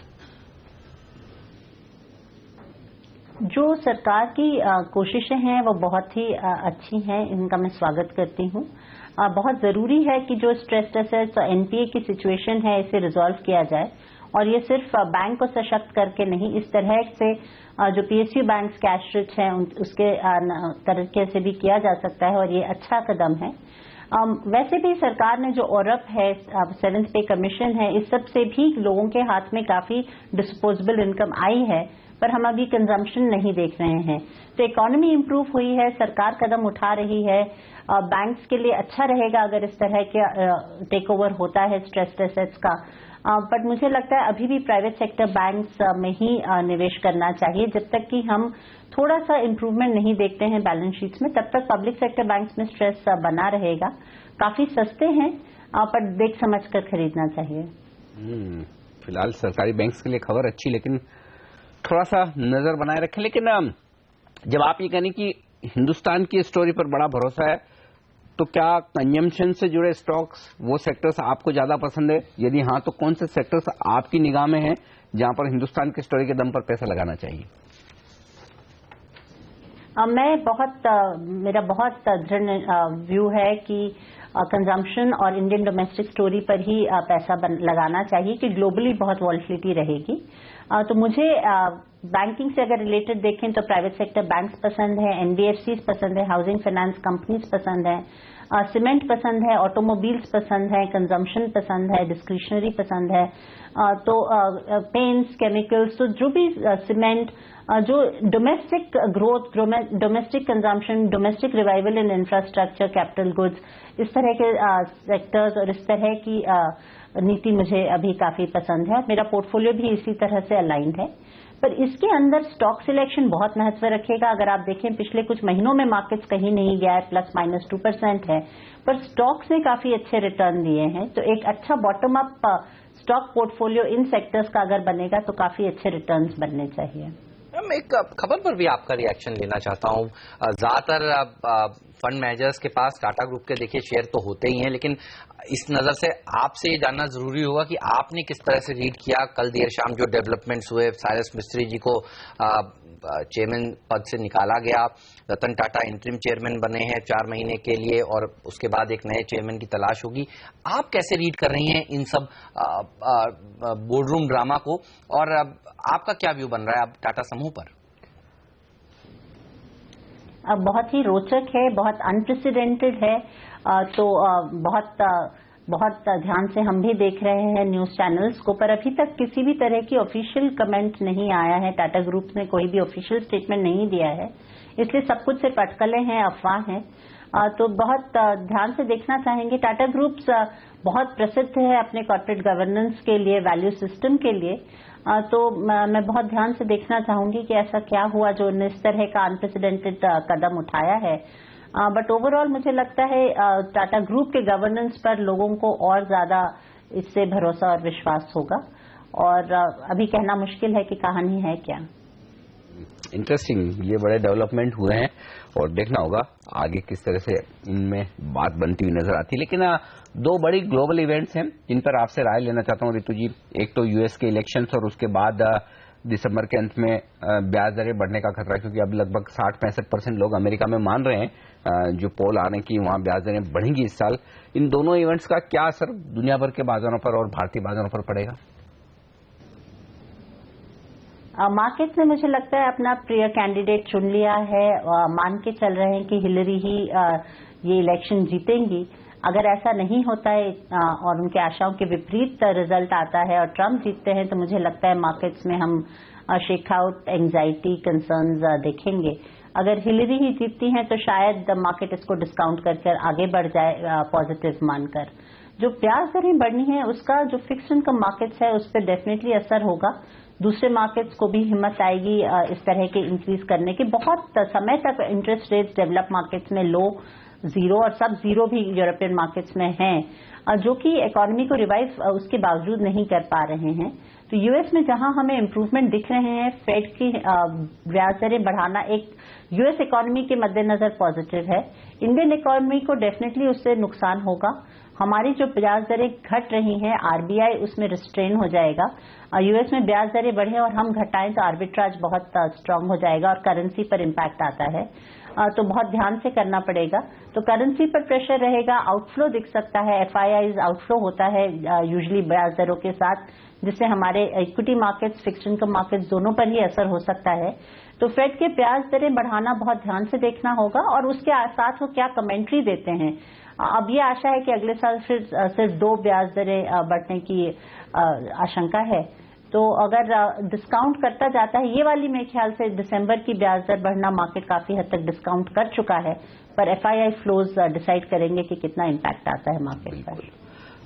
जो सरकार की कोशिशें हैं वो बहुत ही अच्छी हैं, इनका मैं स्वागत करती हूँ। बहुत जरूरी है कि जो स्ट्रेस एसेट्स और NPA की सिचुएशन है इसे रिजॉल्व किया जाए, और ये सिर्फ बैंक को सशक्त करके नहीं, इस तरह से जो PSU बैंक्स कैश रिच हैं उसके तरीके से भी किया जा सकता है, और ये अच्छा कदम है। वैसे भी सरकार ने जो ORAP है, 7th पे कमीशन है, इस सब से भी लोगों के हाथ में काफी डिस्पोजेबल इनकम आई है, पर हम अभी कंजम्पशन नहीं देख रहे हैं। तो इकोनॉमी इंप्रूव हुई है, सरकार कदम उठा रही है। बैंक्स के लिए अच्छा रहेगा अगर इस तरह के टेक ओवर होता है स्ट्रेस्ड एसेट्स का, बट मुझे लगता है अभी भी प्राइवेट सेक्टर बैंक्स में ही निवेश करना चाहिए। जब तक कि हम थोड़ा सा इम्प्रूवमेंट नहीं देखते हैं बैलेंस शीट्स में, तब तक पब्लिक सेक्टर बैंक्स में स्ट्रेस बना रहेगा। काफी सस्ते हैं, पर देख समझ कर खरीदना चाहिए। फिलहाल सरकारी बैंक्स के लिए खबर अच्छी, लेकिन थोड़ा सा नजर बनाए रखें। लेकिन जब आप ये कहने कि हिंदुस्तान की स्टोरी पर बड़ा भरोसा है, तो क्या कंजम्पशन से जुड़े स्टॉक्स, वो सेक्टर्स आपको ज्यादा पसंद है? यदि हाँ, तो कौन से सेक्टर्स आपकी निगाह में हैं जहां पर हिंदुस्तान की स्टोरी के दम पर पैसा लगाना चाहिए? मेरा बहुत दृढ़ व्यू है कि कंजम्पशन और इंडियन डोमेस्टिक स्टोरी पर ही पैसा लगाना चाहिए, कि ग्लोबली बहुत वॉलिटिलिटी रहेगी। तो मुझे बैंकिंग से अगर रिलेटेड देखें तो प्राइवेट सेक्टर बैंक्स पसंद है, NBFCs पसंद है, हाउसिंग फाइनेंस कंपनीज पसंद है, सीमेंट पसंद है, ऑटोमोबाइल्स पसंद है, कंजम्पशन पसंद है, डिस्क्रिशनरी पसंद है, तो पेंट्स, केमिकल्स, तो जो भी सीमेंट, जो domestic growth, domestic consumption, domestic revival in infrastructure, capital goods, इस तरह के सेक्टर्स और इस तरह की नीति मुझे अभी काफी पसंद है। मेरा पोर्टफोलियो भी इसी तरह से अलाइंड है, पर इसके अंदर स्टॉक सिलेक्शन बहुत महत्व रखेगा। अगर आप देखें पिछले कुछ महीनों में मार्केट्स कहीं नहीं गया है, ±2% है, पर स्टॉक्स ने काफी अच्छे रिटर्न दिए हैं। तो एक अच्छा bottom up stock portfolio in sectors का अगर बनेगा तो काफी अच्छे रिटर्न्स बनने चाहिए। मैं एक खबर पर भी आपका रिएक्शन लेना चाहता हूं। ज्यादातर फंड मैनेजर्स के पास टाटा ग्रुप के देखिए शेयर तो होते ही हैं, लेकिन इस नजर से आपसे ये जानना जरूरी होगा कि आपने किस तरह से रीड किया कल देर शाम जो डेवलपमेंट्स हुए। साइरस मिस्त्री जी को चेयरमैन पद से निकाला गया, रतन टाटा इंटरिम चेयरमैन बने हैं 4 महीने के लिए, और उसके बाद एक नए चेयरमैन की तलाश होगी। आप कैसे रीड कर रही हैं इन सब बोर्डरूम ड्रामा को, और आपका क्या व्यू बन रहा है अब टाटा समूह पर? बहुत ही रोचक है, बहुत अनप्रेसिडेंटेड है, तो बहुत ध्यान से हम भी देख रहे हैं न्यूज चैनल्स को, पर अभी तक किसी भी तरह की ऑफिशियल कमेंट नहीं आया है। टाटा ग्रुप ने कोई भी ऑफिशियल स्टेटमेंट नहीं दिया है, इसलिए सब कुछ सिर्फ अटकलें हैं, अफवाह हैं। तो बहुत ध्यान से देखना चाहेंगे। टाटा ग्रुप्स बहुत प्रसिद्ध है अपने कॉर्पोरेट गवर्नेंस के लिए, वैल्यू सिस्टम के लिए, तो मैं बहुत ध्यान से देखना चाहूंगी कि ऐसा क्या हुआ जो इस तरह का अनप्रेसिडेंटेड कदम उठाया है। बट ओवरऑल मुझे लगता है टाटा ग्रुप के गवर्नेंस पर लोगों को और ज्यादा इससे भरोसा और विश्वास होगा, और अभी कहना मुश्किल है कि कहानी है क्या। इंटरेस्टिंग, ये बड़े डेवलपमेंट हुए हैं और देखना होगा आगे किस तरह से इनमें बात बनती हुई नजर आती है। लेकिन दो बड़ी ग्लोबल इवेंट्स हैं जिन पर आपसे राय लेना चाहता हूं रितु जी। एक तो यूएस के इलेक्शंस और उसके बाद दिसंबर के अंत में ब्याज दरें बढ़ने का खतरा, क्योंकि अब लगभग 60-65% लोग अमेरिका में मान रहे हैं जो पोल आ रहे हैं कि वहां ब्याज दरें बढ़ेंगी इस साल। इन दोनों इवेंट्स का क्या असर दुनिया भर के बाजारों पर और भारतीय बाजारों पर पड़ेगा? मार्केट ने मुझे लगता है अपना प्रिय कैंडिडेट चुन लिया है, मान के चल रहे हैं कि हिलरी ही ये इलेक्शन जीतेंगी। अगर ऐसा नहीं होता है और उनके आशाओं के विपरीत रिजल्ट आता है और ट्रंप जीतते हैं तो मुझे लगता है मार्केट्स में हम शेकआउट, एंजाइटी, कंसर्न्स देखेंगे। अगर हिलरी ही जीतती हैं तो शायद मार्केट इसको डिस्काउंट करके आगे बढ़ जाए पॉजिटिव मानकर। जो ब्याज दरें बढ़नी है उसका जो फिक्स्ड इनकम मार्केट्स है उस पर डेफिनेटली असर होगा। दूसरे मार्केट्स को भी हिम्मत आएगी इस तरह के इंक्रीज करने की। बहुत समय तक इंटरेस्ट रेट्स डेवलप मार्केट्स में लो, जीरो और सब जीरो भी यूरोपियन मार्केट्स में हैं, जो कि इकोनॉमी को रिवाइव उसके बावजूद नहीं कर पा रहे हैं। तो यूएस में जहां हमें इम्प्रूवमेंट दिख रहे हैं, फेड की ब्याज दरें बढ़ाना एक यूएस इकोनॉमी के मद्देनजर पॉजिटिव है। इंडियन इकोनॉमी को डेफिनेटली उससे नुकसान होगा। हमारी जो ब्याज दरें घट रही हैं, आरबीआई उसमें रिस्ट्रेन हो जाएगा। यूएस में ब्याज दरें बढ़े और हम घटाएं तो आर्बिट्राज बहुत स्ट्रांग हो जाएगा और करेंसी पर इम्पैक्ट आता है, तो बहुत ध्यान से करना पड़ेगा। तो करेंसी पर प्रेशर रहेगा, आउटफ्लो दिख सकता है, एफआईआईज आउटफ्लो होता है यूजुअली ब्याज दरों के साथ, जिससे हमारे equity markets, fixed income markets दोनों पर ही असर हो सकता है। तो फेड के ब्याज दरें बढ़ाना बहुत ध्यान से देखना होगा और उसके साथ वो क्या कमेंट्री देते हैं। अब ये आशा है कि अगले साल फिर सिर्फ 2 ब्याज दरें बढ़ने की आशंका है। तो अगर डिस्काउंट करता जाता है, ये वाली मेरे ख्याल से दिसंबर की ब्याज दर बढ़ना मार्केट काफी हद तक डिस्काउंट कर चुका है, पर एफआईआई फ्लोज डिसाइड करेंगे कि कितना इम्पैक्ट आता है मार्केट पर।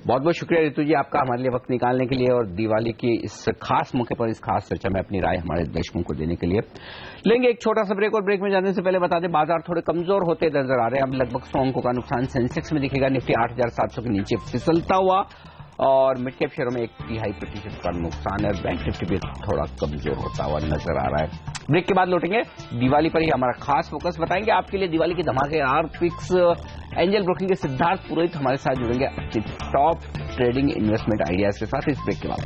बहुत बहुत शुक्रिया रितु जी आपका हमारे लिए वक्त निकालने के लिए और दिवाली की इस खास मौके पर इस खास चर्चा में अपनी राय हमारे दर्शकों को देने के लिए। लेंगे एक छोटा सा ब्रेक और ब्रेक में जाने से पहले बता दें बाजार थोड़े कमजोर होते नजर आ रहे हैं। अब लगभग 100 अंकों का नुकसान सेंसेक्स में दिखेगा, निफ्टी 8,700 के नीचे फिसलता हुआ और मिड कैप शेयरों में 1.5% का नुकसान है। बैंक निफ्टी भी थोड़ा कमजोर होता हुआ नजर आ रहा है। ब्रेक के बाद लौटेंगे, दिवाली पर ही हमारा खास फोकस बताएंगे आपके लिए दिवाली की धमाकेदार पिक्स। एंजल ब्रोकिंग के सिद्धार्थ पुरोहित हमारे साथ जुड़ेंगे अपनी टॉप ट्रेडिंग इन्वेस्टमेंट आइडियाज के साथ इस ब्रेक के बाद।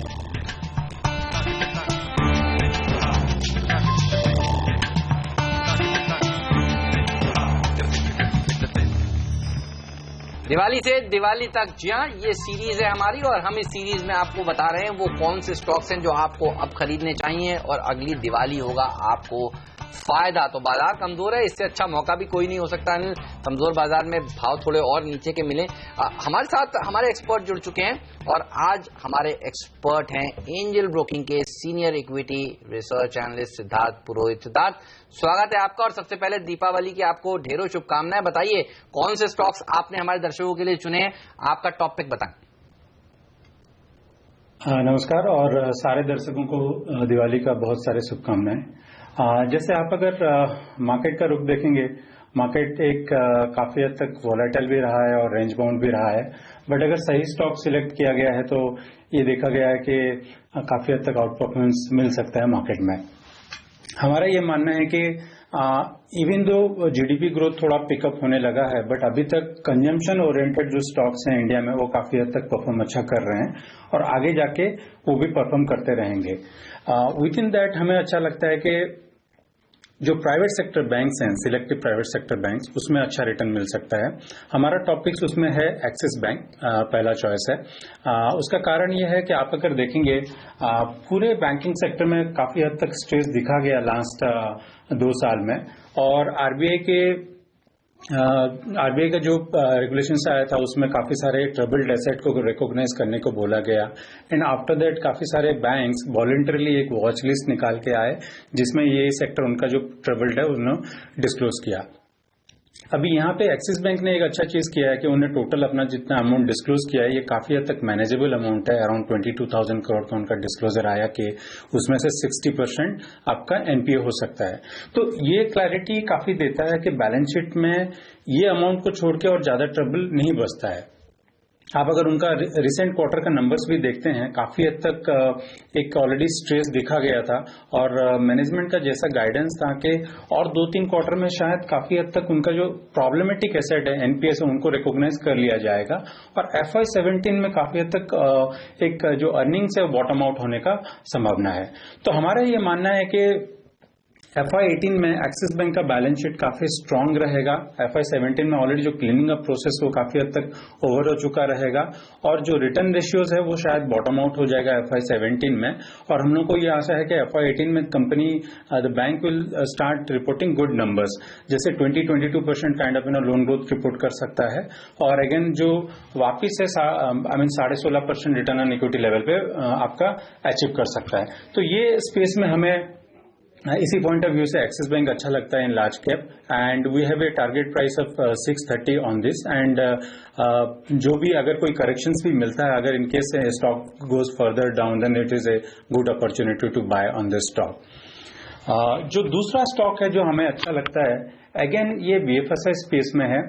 दिवाली से दिवाली तक, जी हाँ, ये सीरीज है हमारी और हम इस सीरीज में आपको बता रहे हैं वो कौन से स्टॉक्स हैं जो आपको अब खरीदने चाहिए और अगली दिवाली होगा आपको फायदा। तो बाजार कमजोर है, इससे अच्छा मौका भी कोई नहीं हो सकता। कमजोर बाजार में भाव थोड़े और नीचे के मिले। हमारे साथ हमारे एक्सपर्ट जुड़ चुके हैं और आज हमारे एक्सपर्ट हैं एंजल ब्रोकिंग के senior equity research analyst Siddharth Purohit. Siddharth, स्वागत है आपका और सबसे पहले दीपावली की आपको ढेरों शुभकामनाएं। बताइए कौन से स्टॉक्स आपने हमारे दर्शकों के लिए चुने हैं, आपका टॉपिक बताएं। नमस्कार और सारे दर्शकों को दिवाली का बहुत सारे शुभकामनाएं। जैसे आप अगर मार्केट का रुख देखेंगे, मार्केट एक काफी हद तक वॉलेटाइल भी रहा है और रेंज बाउंड भी रहा है, बट अगर सही स्टॉक सिलेक्ट किया गया है तो ये देखा गया है कि काफी हद तक आउट परफॉर्मेंस मिल सकता है मार्केट में। हमारा ये मानना है कि इवन दो जीडीपी ग्रोथ थोड़ा पिकअप होने लगा है, बट अभी तक कंजम्पशन ओरिएंटेड जो स्टॉक्स हैं इंडिया में वो काफी हद तक परफॉर्म अच्छा कर रहे हैं और आगे जाके वो भी परफॉर्म करते रहेंगे। विद इन दैट हमें अच्छा लगता है कि जो प्राइवेट सेक्टर बैंक्स हैं, सिलेक्टिव प्राइवेट सेक्टर बैंक्स, उसमें अच्छा रिटर्न मिल सकता है। हमारा टॉपिक्स उसमें है एक्सिस बैंक, पहला चॉइस है। उसका कारण यह है कि आप अगर देखेंगे पूरे बैंकिंग सेक्टर में काफी हद तक स्ट्रेस दिखा गया लास्ट 2 साल में और आरबीआई का जो रेगुलेशन आया था उसमें काफी सारे ट्रबल्ड एसेट को रिकॉग्नाइज करने को बोला गया एंड आफ्टर दैट काफी सारे बैंक्स वॉलंटरली एक वॉच लिस्ट निकाल के आए जिसमें ये सेक्टर उनका जो ट्रबल्ड है उन्होंने डिस्क्लोज किया। अभी यहाँ पे एक्सिस बैंक ने एक अच्छा चीज किया है कि उन्हें टोटल अपना जितना अमाउंट डिस्क्लोज किया है ये काफी हद तक मैनेजेबल अमाउंट है। अराउंड 22,000 करोड़ का उनका डिस्क्लोजर आया कि उसमें से 60% आपका एनपीए हो सकता है। तो ये क्लैरिटी काफी देता है कि बैलेंस शीट में ये अमाउंट को छोड़ के और ज्यादा ट्रबल नहीं बचता है। आप अगर उनका रिसेंट क्वार्टर का नंबर्स भी देखते हैं, काफी हद तक एक ऑलरेडी स्ट्रेस दिखा गया था और मैनेजमेंट का जैसा गाइडेंस था कि और 2-3 क्वार्टर में शायद काफी हद तक उनका जो प्रॉब्लमेटिक एसेट है एनपीएस उनको रिकॉग्नाइज कर लिया जाएगा और FY17 में काफी हद तक एक जो अर्निंग्स है बॉटम आउट होने का संभावना है। तो हमारा ये मानना है कि FY18 में एक्सिस बैंक का बैलेंस शीट काफी स्ट्रांग रहेगा। FY17 में ऑलरेडी जो क्लीनिंग अप प्रोसेस वो काफी हद तक ओवर हो चुका रहेगा और जो रिटर्न रेशियोज है वो शायद बॉटम आउट हो जाएगा FY17 में और हम लोग को ये आशा है कि FY18 में company the bank will start reporting good numbers, जैसे 20-22% kind of loan growth report कर सकता है और अगेन जो वापिस है 16.5% रिटर्न ऑन इक्विटी लेवल पे आपका अचीव कर सकता है। तो ये स्पेस में हमें इसी पॉइंट ऑफ व्यू से एक्सिस बैंक अच्छा लगता है in large cap and we have a target price of 630 on this and जो भी अगर कोई करेक्शंस भी मिलता है, अगर in case stock goes further down then it is a good opportunity to buy on this stock. जो दूसरा स्टॉक है जो हमें अच्छा लगता है, अगेन ये BFSI स्पेस में है,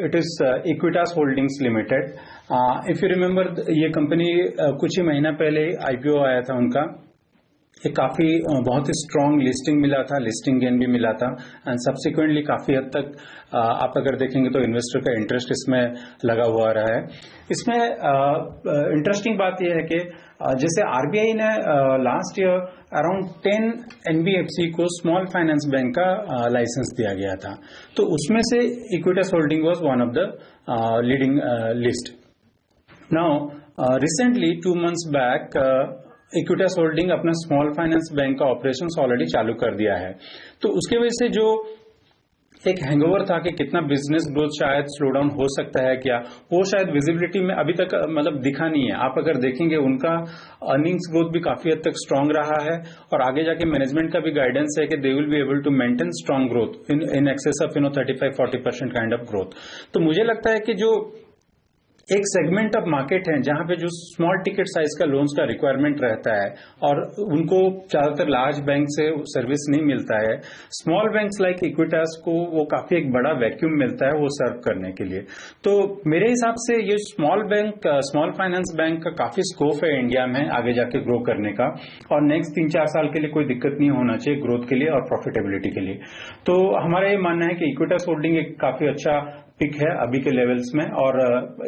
it is Equitas holdings limited. If you remember ये कंपनी कुछ ही महीना पहले IPO आया था उनका, एक काफी बहुत ही स्ट्रांग लिस्टिंग मिला था, लिस्टिंग गेन भी मिला था एंड सब्सिक्वेंटली काफी हद तक आप अगर देखेंगे तो इन्वेस्टर का इंटरेस्ट इसमें लगा हुआ रहा है। इसमें इंटरेस्टिंग बात यह है कि जैसे RBI ने लास्ट ईयर अराउंड 10 NBFC को स्मॉल फाइनेंस बैंक का लाइसेंस दिया गया था, तो उसमें से Equitas holding was one of the leading list. Now recently 2 months back Equitas holding अपना स्मॉल फाइनेंस बैंक का ऑपरेशंस ऑलरेडी चालू कर दिया है, तो उसके वजह से जो एक हैंगओवर था कि कितना बिजनेस ग्रोथ शायद स्लो डाउन हो सकता है क्या, वो शायद विजिबिलिटी में अभी तक मतलब दिखा नहीं है। आप अगर देखेंगे उनका अर्निंग्स ग्रोथ भी काफी हद तक स्ट्रांग रहा है और आगे जाके मैनेजमेंट का भी गाइडेंस है कि they will be able to maintain strong growth in excess of 35-40% kind of growth. तो मुझे लगता है कि जो एक सेगमेंट ऑफ मार्केट है जहां पे जो स्मॉल टिकट साइज का लोन्स का रिक्वायरमेंट रहता है और उनको ज्यादातर लार्ज बैंक से सर्विस नहीं मिलता है, स्मॉल बैंक्स लाइक इक्विटास को वो काफी एक बड़ा वैक्यूम मिलता है वो सर्व करने के लिए। तो मेरे हिसाब से ये स्मॉल फाइनेंस बैंक का काफी स्कोप है इंडिया में आगे जाके ग्रो करने का और नेक्स्ट 3-4 साल के लिए कोई दिक्कत नहीं होना चाहिए ग्रोथ के लिए और प्रॉफिटेबिलिटी के लिए। तो हमारा ये मानना है कि इक्विटास होल्डिंग एक काफी अच्छा पिक है अभी के लेवल्स में और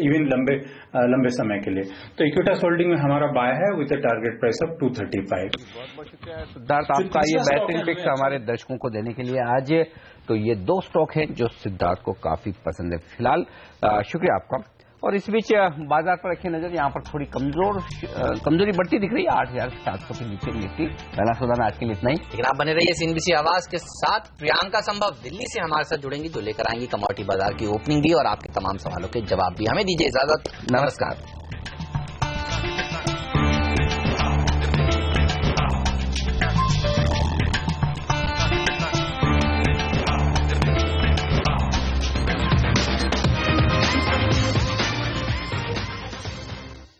इवन लंबे समय के लिए। तो इक्विटास होल्डिंग में हमारा बाय है with a target price of 235। बहुत बहुत शुक्रिया सिद्धार्थ आपका ये बेहतरीन पिक्स हमारे दर्शकों को देने के लिए आज। तो ये 2 स्टॉक हैं जो सिद्धार्थ को काफी पसंद है फिलहाल। शुक्रिया आपका। और इस बीच बाजार पर रखिए नजर, यहाँ पर थोड़ी कमजोरी बढ़ती दिख रही है 8,700 के नीचे निफ्टी। पहला सौदा में आज के लिए इतना ही, लेकिन आप बने रहिए CNBC आवाज के साथ। प्रियंका संभव दिल्ली से हमारे साथ जुड़ेंगी तो लेकर आएंगी कमोडिटी बाजार की ओपनिंग भी और आपके तमाम सवालों के जवाब भी। हमें दीजिए इजाजत, नमस्कार।